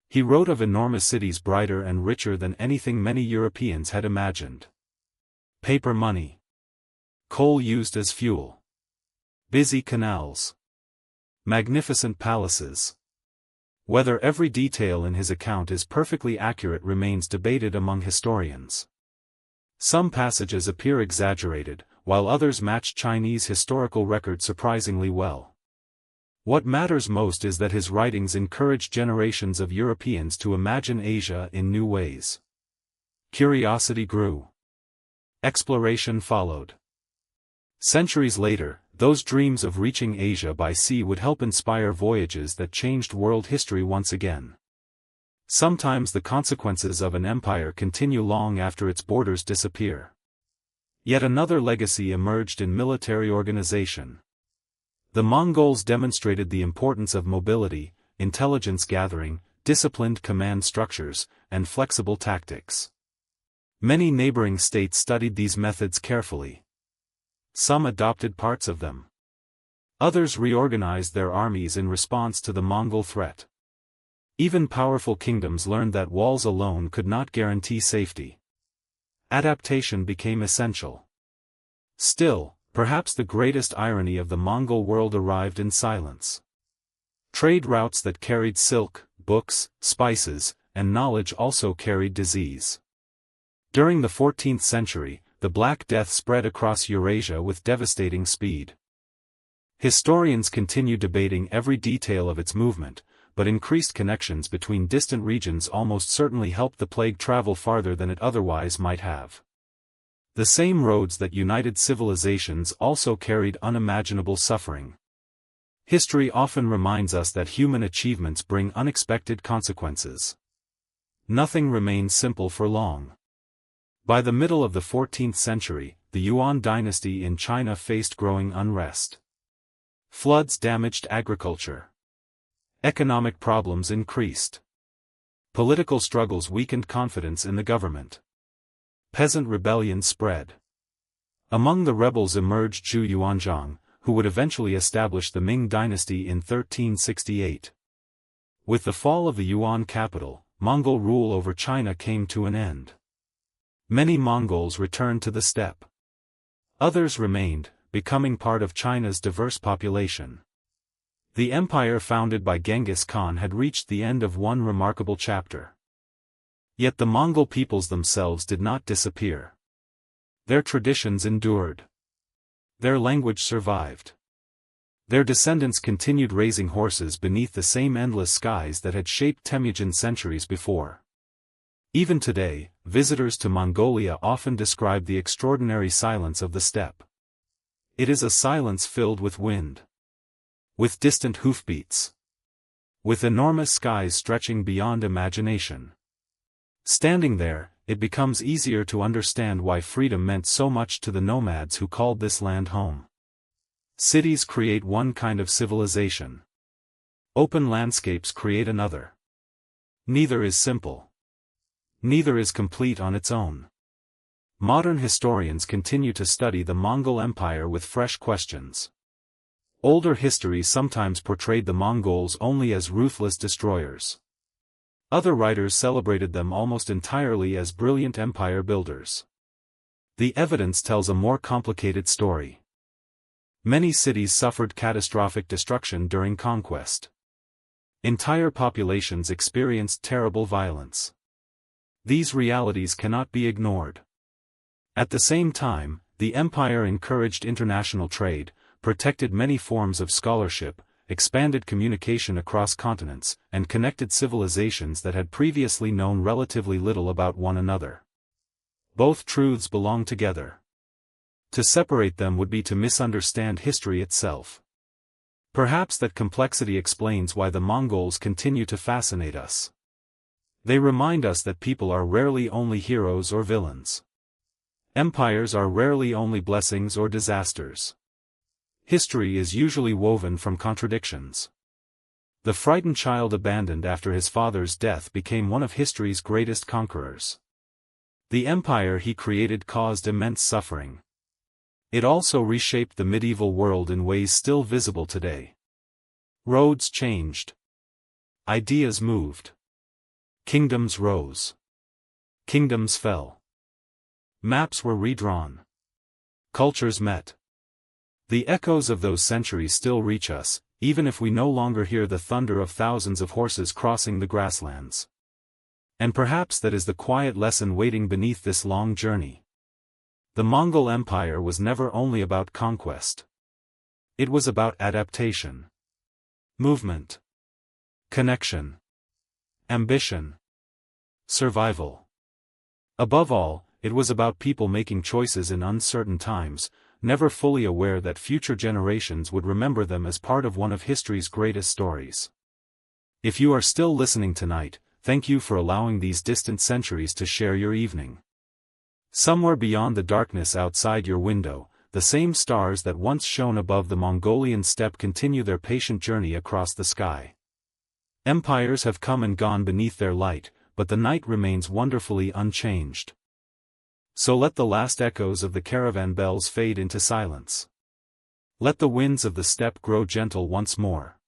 He wrote of enormous cities brighter and richer than anything many Europeans had imagined. Paper money. Coal used as fuel. Busy canals. Magnificent palaces. Whether every detail in his account is perfectly accurate remains debated among historians. Some passages appear exaggerated, while others match Chinese historical record surprisingly well. What matters most is that his writings encouraged generations of Europeans to imagine Asia in new ways. Curiosity grew. Exploration followed. Centuries later, those dreams of reaching Asia by sea would help inspire voyages that changed world history once again. Sometimes the consequences of an empire continue long after its borders disappear. Yet another legacy emerged in military organization. The Mongols demonstrated the importance of mobility, intelligence gathering, disciplined command structures, and flexible tactics. Many neighboring states studied these methods carefully. Some adopted parts of them. Others reorganized their armies in response to the Mongol threat. Even powerful kingdoms learned that walls alone could not guarantee safety. Adaptation became essential. Still, perhaps the greatest irony of the Mongol world arrived in silence. Trade routes that carried silk, books, spices, and knowledge also carried disease. During the 14th century, the Black Death spread across Eurasia with devastating speed. Historians continue debating every detail of its movement, but increased connections between distant regions almost certainly helped the plague travel farther than it otherwise might have. The same roads that united civilizations also carried unimaginable suffering. History often reminds us that human achievements bring unexpected consequences. Nothing remains simple for long. By the middle of the 14th century, the Yuan Dynasty in China faced growing unrest. Floods damaged agriculture. Economic problems increased. Political struggles weakened confidence in the government. Peasant rebellions spread. Among the rebels emerged Zhu Yuanzhang, who would eventually establish the Ming dynasty in 1368. With the fall of the Yuan capital, Mongol rule over China came to an end. Many Mongols returned to the steppe. Others remained, becoming part of China's diverse population. The empire founded by Genghis Khan had reached the end of one remarkable chapter. Yet the Mongol peoples themselves did not disappear. Their traditions endured. Their language survived. Their descendants continued raising horses beneath the same endless skies that had shaped Temüjin centuries before. Even today, visitors to Mongolia often describe the extraordinary silence of the steppe. It is a silence filled with wind. With distant hoofbeats. With enormous skies stretching beyond imagination. Standing there, it becomes easier to understand why freedom meant so much to the nomads who called this land home. Cities create one kind of civilization. Open landscapes create another. Neither is simple. Neither is complete on its own. Modern historians continue to study the Mongol Empire with fresh questions. Older histories sometimes portrayed the Mongols only as ruthless destroyers. Other writers celebrated them almost entirely as brilliant empire builders. The evidence tells a more complicated story. Many cities suffered catastrophic destruction during conquest. Entire populations experienced terrible violence. These realities cannot be ignored. At the same time, the empire encouraged international trade, protected many forms of scholarship, expanded communication across continents, and connected civilizations that had previously known relatively little about one another. Both truths belong together. To separate them would be to misunderstand history itself. Perhaps that complexity explains why the Mongols continue to fascinate us. They remind us that people are rarely only heroes or villains. Empires are rarely only blessings or disasters. History is usually woven from contradictions. The frightened child abandoned after his father's death became one of history's greatest conquerors. The empire he created caused immense suffering. It also reshaped the medieval world in ways still visible today. Roads changed. Ideas moved. Kingdoms rose. Kingdoms fell. Maps were redrawn. Cultures met. The echoes of those centuries still reach us, even if we no longer hear the thunder of thousands of horses crossing the grasslands. And perhaps that is the quiet lesson waiting beneath this long journey. The Mongol Empire was never only about conquest. It was about adaptation. Movement. Connection. Ambition. Survival. Above all, it was about people making choices in uncertain times, never fully aware that future generations would remember them as part of one of history's greatest stories. If you are still listening tonight, thank you for allowing these distant centuries to share your evening. Somewhere beyond the darkness outside your window, the same stars that once shone above the Mongolian steppe continue their patient journey across the sky. Empires have come and gone beneath their light, but the night remains wonderfully unchanged. So let the last echoes of the caravan bells fade into silence. Let the winds of the steppe grow gentle once more.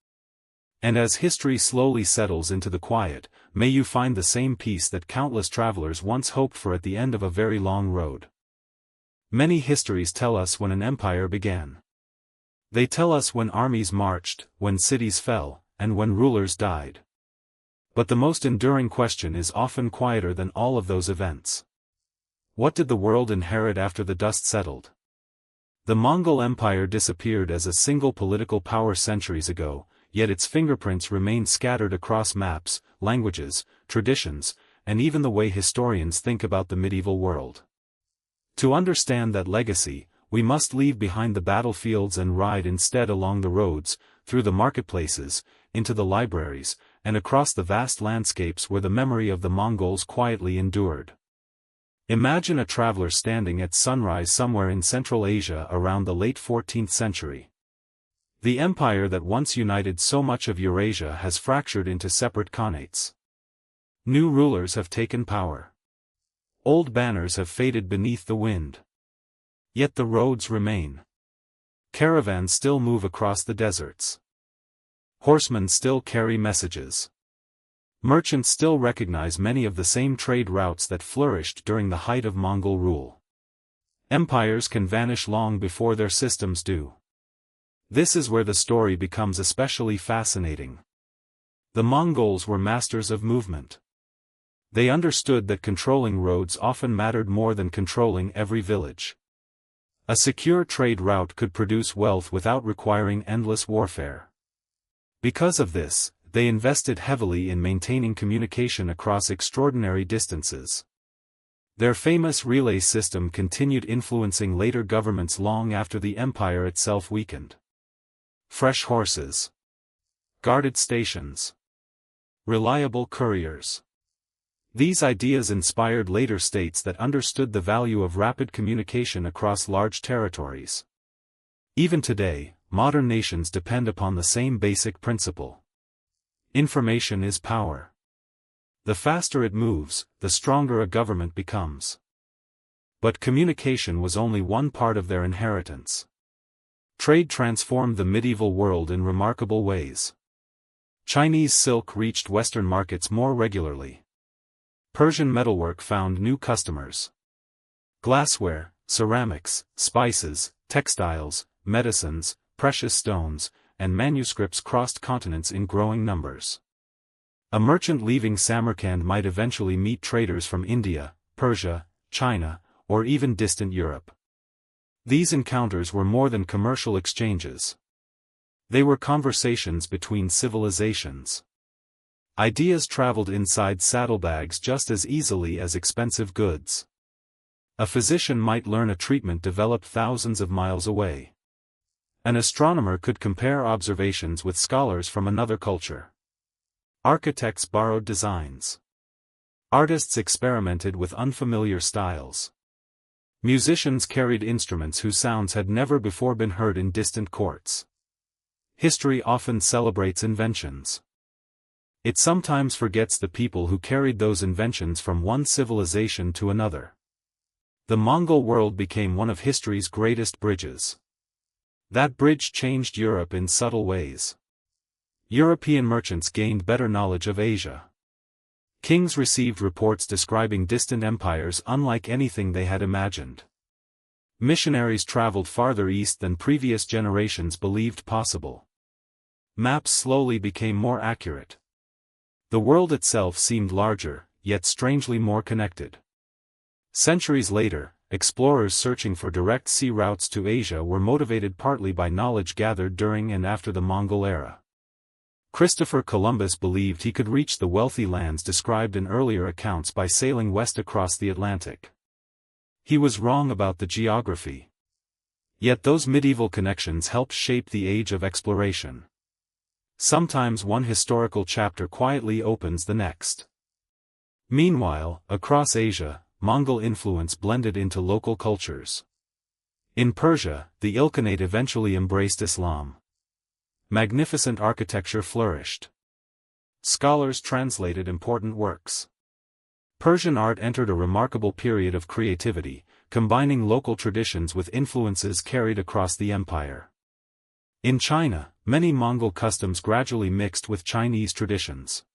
And as history slowly settles into the quiet, may you find the same peace that countless travelers once hoped for at the end of a very long road. Many histories tell us when an empire began. They tell us when armies marched, when cities fell, and when rulers died. But the most enduring question is often quieter than all of those events. What did the world inherit after the dust settled? The Mongol Empire disappeared as a single political power centuries ago, yet its fingerprints remain scattered across maps, languages, traditions, and even the way historians think about the medieval world. To understand that legacy, we must leave behind the battlefields and ride instead along the roads, through the marketplaces, into the libraries, and across the vast landscapes where the memory of the Mongols quietly endured. Imagine a traveler standing at sunrise somewhere in Central Asia around the late 14th century. The empire that once united so much of Eurasia has fractured into separate khanates. New rulers have taken power. Old banners have faded beneath the wind. Yet the roads remain. Caravans still move across the deserts. Horsemen still carry messages. Merchants still recognize many of the same trade routes that flourished during the height of Mongol rule. Empires can vanish long before their systems do. This is where the story becomes especially fascinating. The Mongols were masters of movement. They understood that controlling roads often mattered more than controlling every village. A secure trade route could produce wealth without requiring endless warfare. Because of this, they invested heavily in maintaining communication across extraordinary distances. Their famous relay system continued influencing later governments long after the empire itself weakened. Fresh horses. Guarded stations. Reliable couriers. These ideas inspired later states that understood the value of rapid communication across large territories. Even today, modern nations depend upon the same basic principle. Information is power. The faster it moves, the stronger a government becomes. But communication was only one part of their inheritance. Trade transformed the medieval world in remarkable ways. Chinese silk reached Western markets more regularly. Persian metalwork found new customers. Glassware, ceramics, spices, textiles, medicines, precious stones, and manuscripts crossed continents in growing numbers. A merchant leaving Samarkand might eventually meet traders from India, Persia, China, or even distant Europe. These encounters were more than commercial exchanges. They were conversations between civilizations. Ideas traveled inside saddlebags just as easily as expensive goods. A physician might learn a treatment developed thousands of miles away. An astronomer could compare observations with scholars from another culture. Architects borrowed designs. Artists experimented with unfamiliar styles. Musicians carried instruments whose sounds had never before been heard in distant courts. History often celebrates inventions. It sometimes forgets the people who carried those inventions from one civilization to another. The Mongol world became one of history's greatest bridges. That bridge changed Europe in subtle ways. European merchants gained better knowledge of Asia. Kings received reports describing distant empires unlike anything they had imagined. Missionaries traveled farther east than previous generations believed possible. Maps slowly became more accurate. The world itself seemed larger, yet strangely more connected. Centuries later, explorers searching for direct sea routes to Asia were motivated partly by knowledge gathered during and after the Mongol era. Christopher Columbus believed he could reach the wealthy lands described in earlier accounts by sailing west across the Atlantic. He was wrong about the geography. Yet those medieval connections helped shape the age of exploration. Sometimes one historical chapter quietly opens the next. Meanwhile, across Asia, Mongol influence blended into local cultures. In Persia, the Ilkhanate eventually embraced Islam. Magnificent architecture flourished. scholars translated important works. Persian art entered a remarkable period of creativity, combining local traditions with influences carried across the empire. In China, many Mongol customs gradually mixed with Chinese traditions.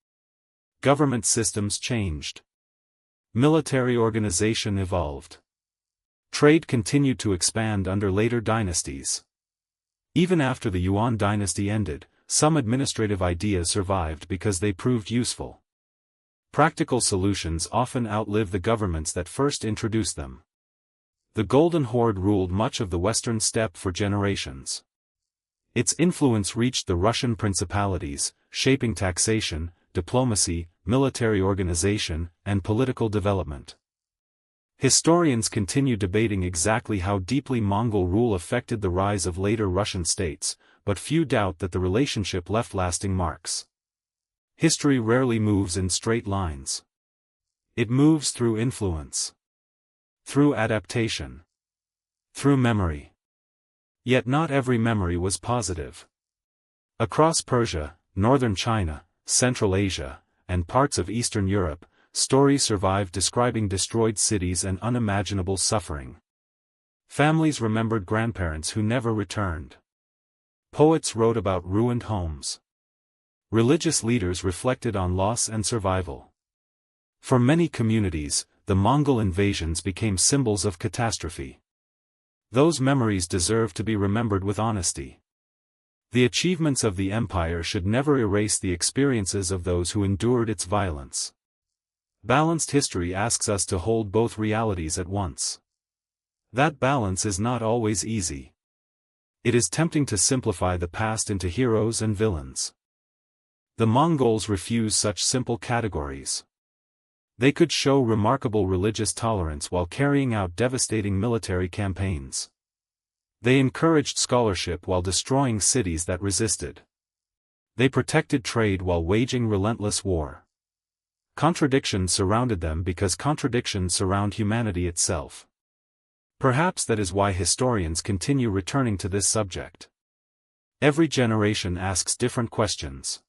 Government systems changed. Military organization evolved. Trade continued to expand under later dynasties. Even after the Yuan Dynasty ended, some administrative ideas survived because they proved useful. Practical solutions often outlive the governments that first introduced them. The Golden Horde ruled much of the western steppe for generations. Its influence reached the Russian principalities, shaping taxation, diplomacy, military organization, and political development. Historians continue debating exactly how deeply Mongol rule affected the rise of later Russian states, but few doubt that the relationship left lasting marks. History rarely moves in straight lines. It moves through influence, through adaptation, through memory. Yet not every memory was positive. Across Persia, northern China, Central Asia, and parts of Eastern Europe, stories survived describing destroyed cities and unimaginable suffering. Families remembered grandparents who never returned. Poets wrote about ruined homes. Religious leaders reflected on loss and survival. For many communities, the Mongol invasions became symbols of catastrophe. Those memories deserve to be remembered with honesty. The achievements of the empire should never erase the experiences of those who endured its violence. Balanced history asks us to hold both realities at once. That balance is not always easy. It is tempting to simplify the past into heroes and villains. The Mongols refuse such simple categories. They could show remarkable religious tolerance while carrying out devastating military campaigns. They encouraged scholarship while destroying cities that resisted. They protected trade while waging relentless war. Contradictions surrounded them because contradictions surround humanity itself. Perhaps that is why historians continue returning to this subject. Every generation asks different questions.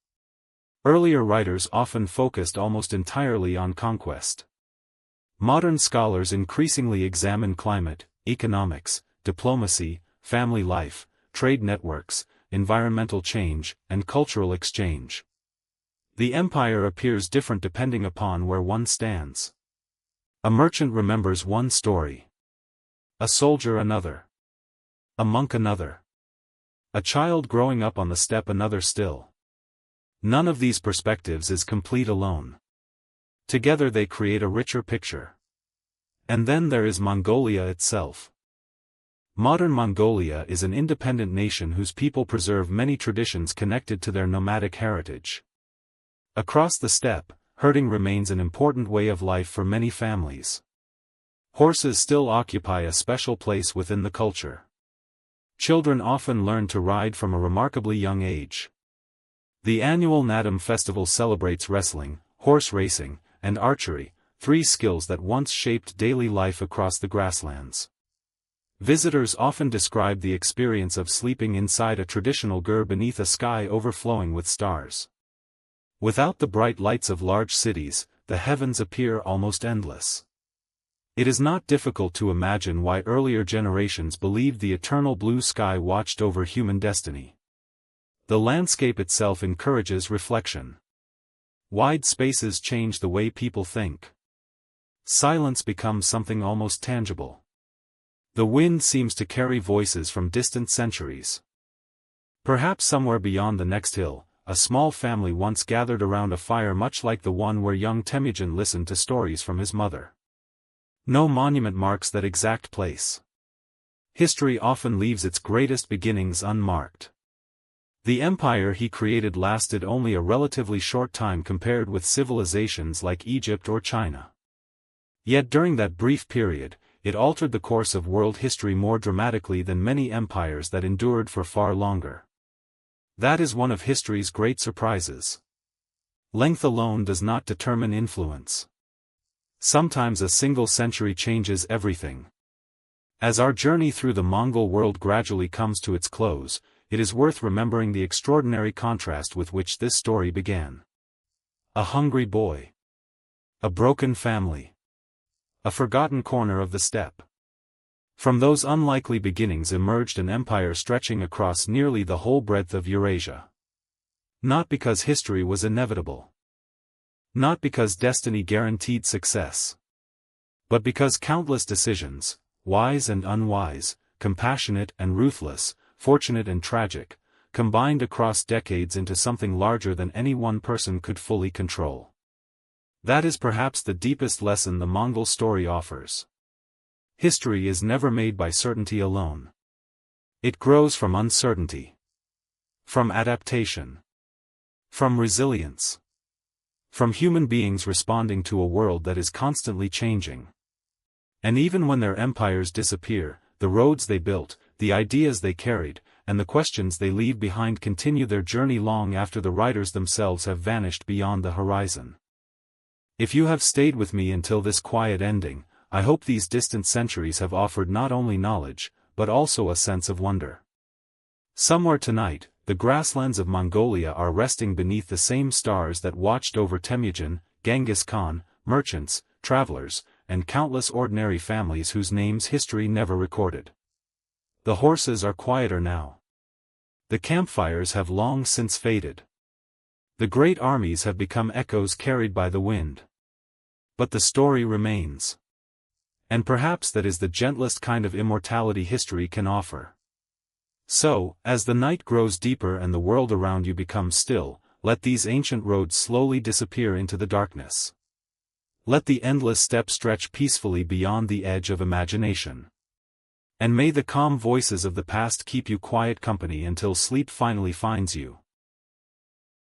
Earlier writers often focused almost entirely on conquest. Modern scholars increasingly examine climate, economics, diplomacy, family life, trade networks, environmental change, and cultural exchange. The empire appears different depending upon where one stands. A merchant remembers one story. A soldier another. A monk another. A child growing up on the steppe another still. None of these perspectives is complete alone. Together they create a richer picture. And then there is Mongolia itself. Modern Mongolia is an independent nation whose people preserve many traditions connected to their nomadic heritage. Across the steppe, herding remains an important way of life for many families. Horses still occupy a special place within the culture. Children often learn to ride from a remarkably young age. The annual Nadam festival celebrates wrestling, horse racing, and archery, three skills that once shaped daily life across the grasslands. Visitors often describe the experience of sleeping inside a traditional gur beneath a sky overflowing with stars. Without the bright lights of large cities, the heavens appear almost endless. It is not difficult to imagine why earlier generations believed the eternal blue sky watched over human destiny. The landscape itself encourages reflection. Wide spaces change the way people think. Silence becomes something almost tangible. The wind seems to carry voices from distant centuries. Perhaps somewhere beyond the next hill, a small family once gathered around a fire much like the one where young Temüjin listened to stories from his mother. No monument marks that exact place. History often leaves its greatest beginnings unmarked. The empire he created lasted only a relatively short time compared with civilizations like Egypt or China. Yet during that brief period, it altered the course of world history more dramatically than many empires that endured for far longer. That is one of history's great surprises. Length alone does not determine influence. Sometimes a single century changes everything. As our journey through the Mongol world gradually comes to its close, it is worth remembering the extraordinary contrast with which this story began. A hungry boy. A broken family. A forgotten corner of the steppe. From those unlikely beginnings emerged an empire stretching across nearly the whole breadth of Eurasia. Not because history was inevitable. Not because destiny guaranteed success. But because countless decisions, wise and unwise, compassionate and ruthless, fortunate and tragic, combined across decades into something larger than any one person could fully control. That is perhaps the deepest lesson the Mongol story offers. History is never made by certainty alone. It grows from uncertainty. From adaptation. From resilience. From human beings responding to a world that is constantly changing. And even when their empires disappear, the roads they built, the ideas they carried, and the questions they leave behind continue their journey long after the writers themselves have vanished beyond the horizon. If you have stayed with me until this quiet ending, I hope these distant centuries have offered not only knowledge, but also a sense of wonder. Somewhere tonight, the grasslands of Mongolia are resting beneath the same stars that watched over Temüjin, Genghis Khan, merchants, travelers, and countless ordinary families whose names history never recorded. The horses are quieter now. The campfires have long since faded. The great armies have become echoes carried by the wind. But the story remains. And perhaps that is the gentlest kind of immortality history can offer. So, as the night grows deeper and the world around you becomes still, let these ancient roads slowly disappear into the darkness. Let the endless steppe stretch peacefully beyond the edge of imagination. And may the calm voices of the past keep you quiet company until sleep finally finds you.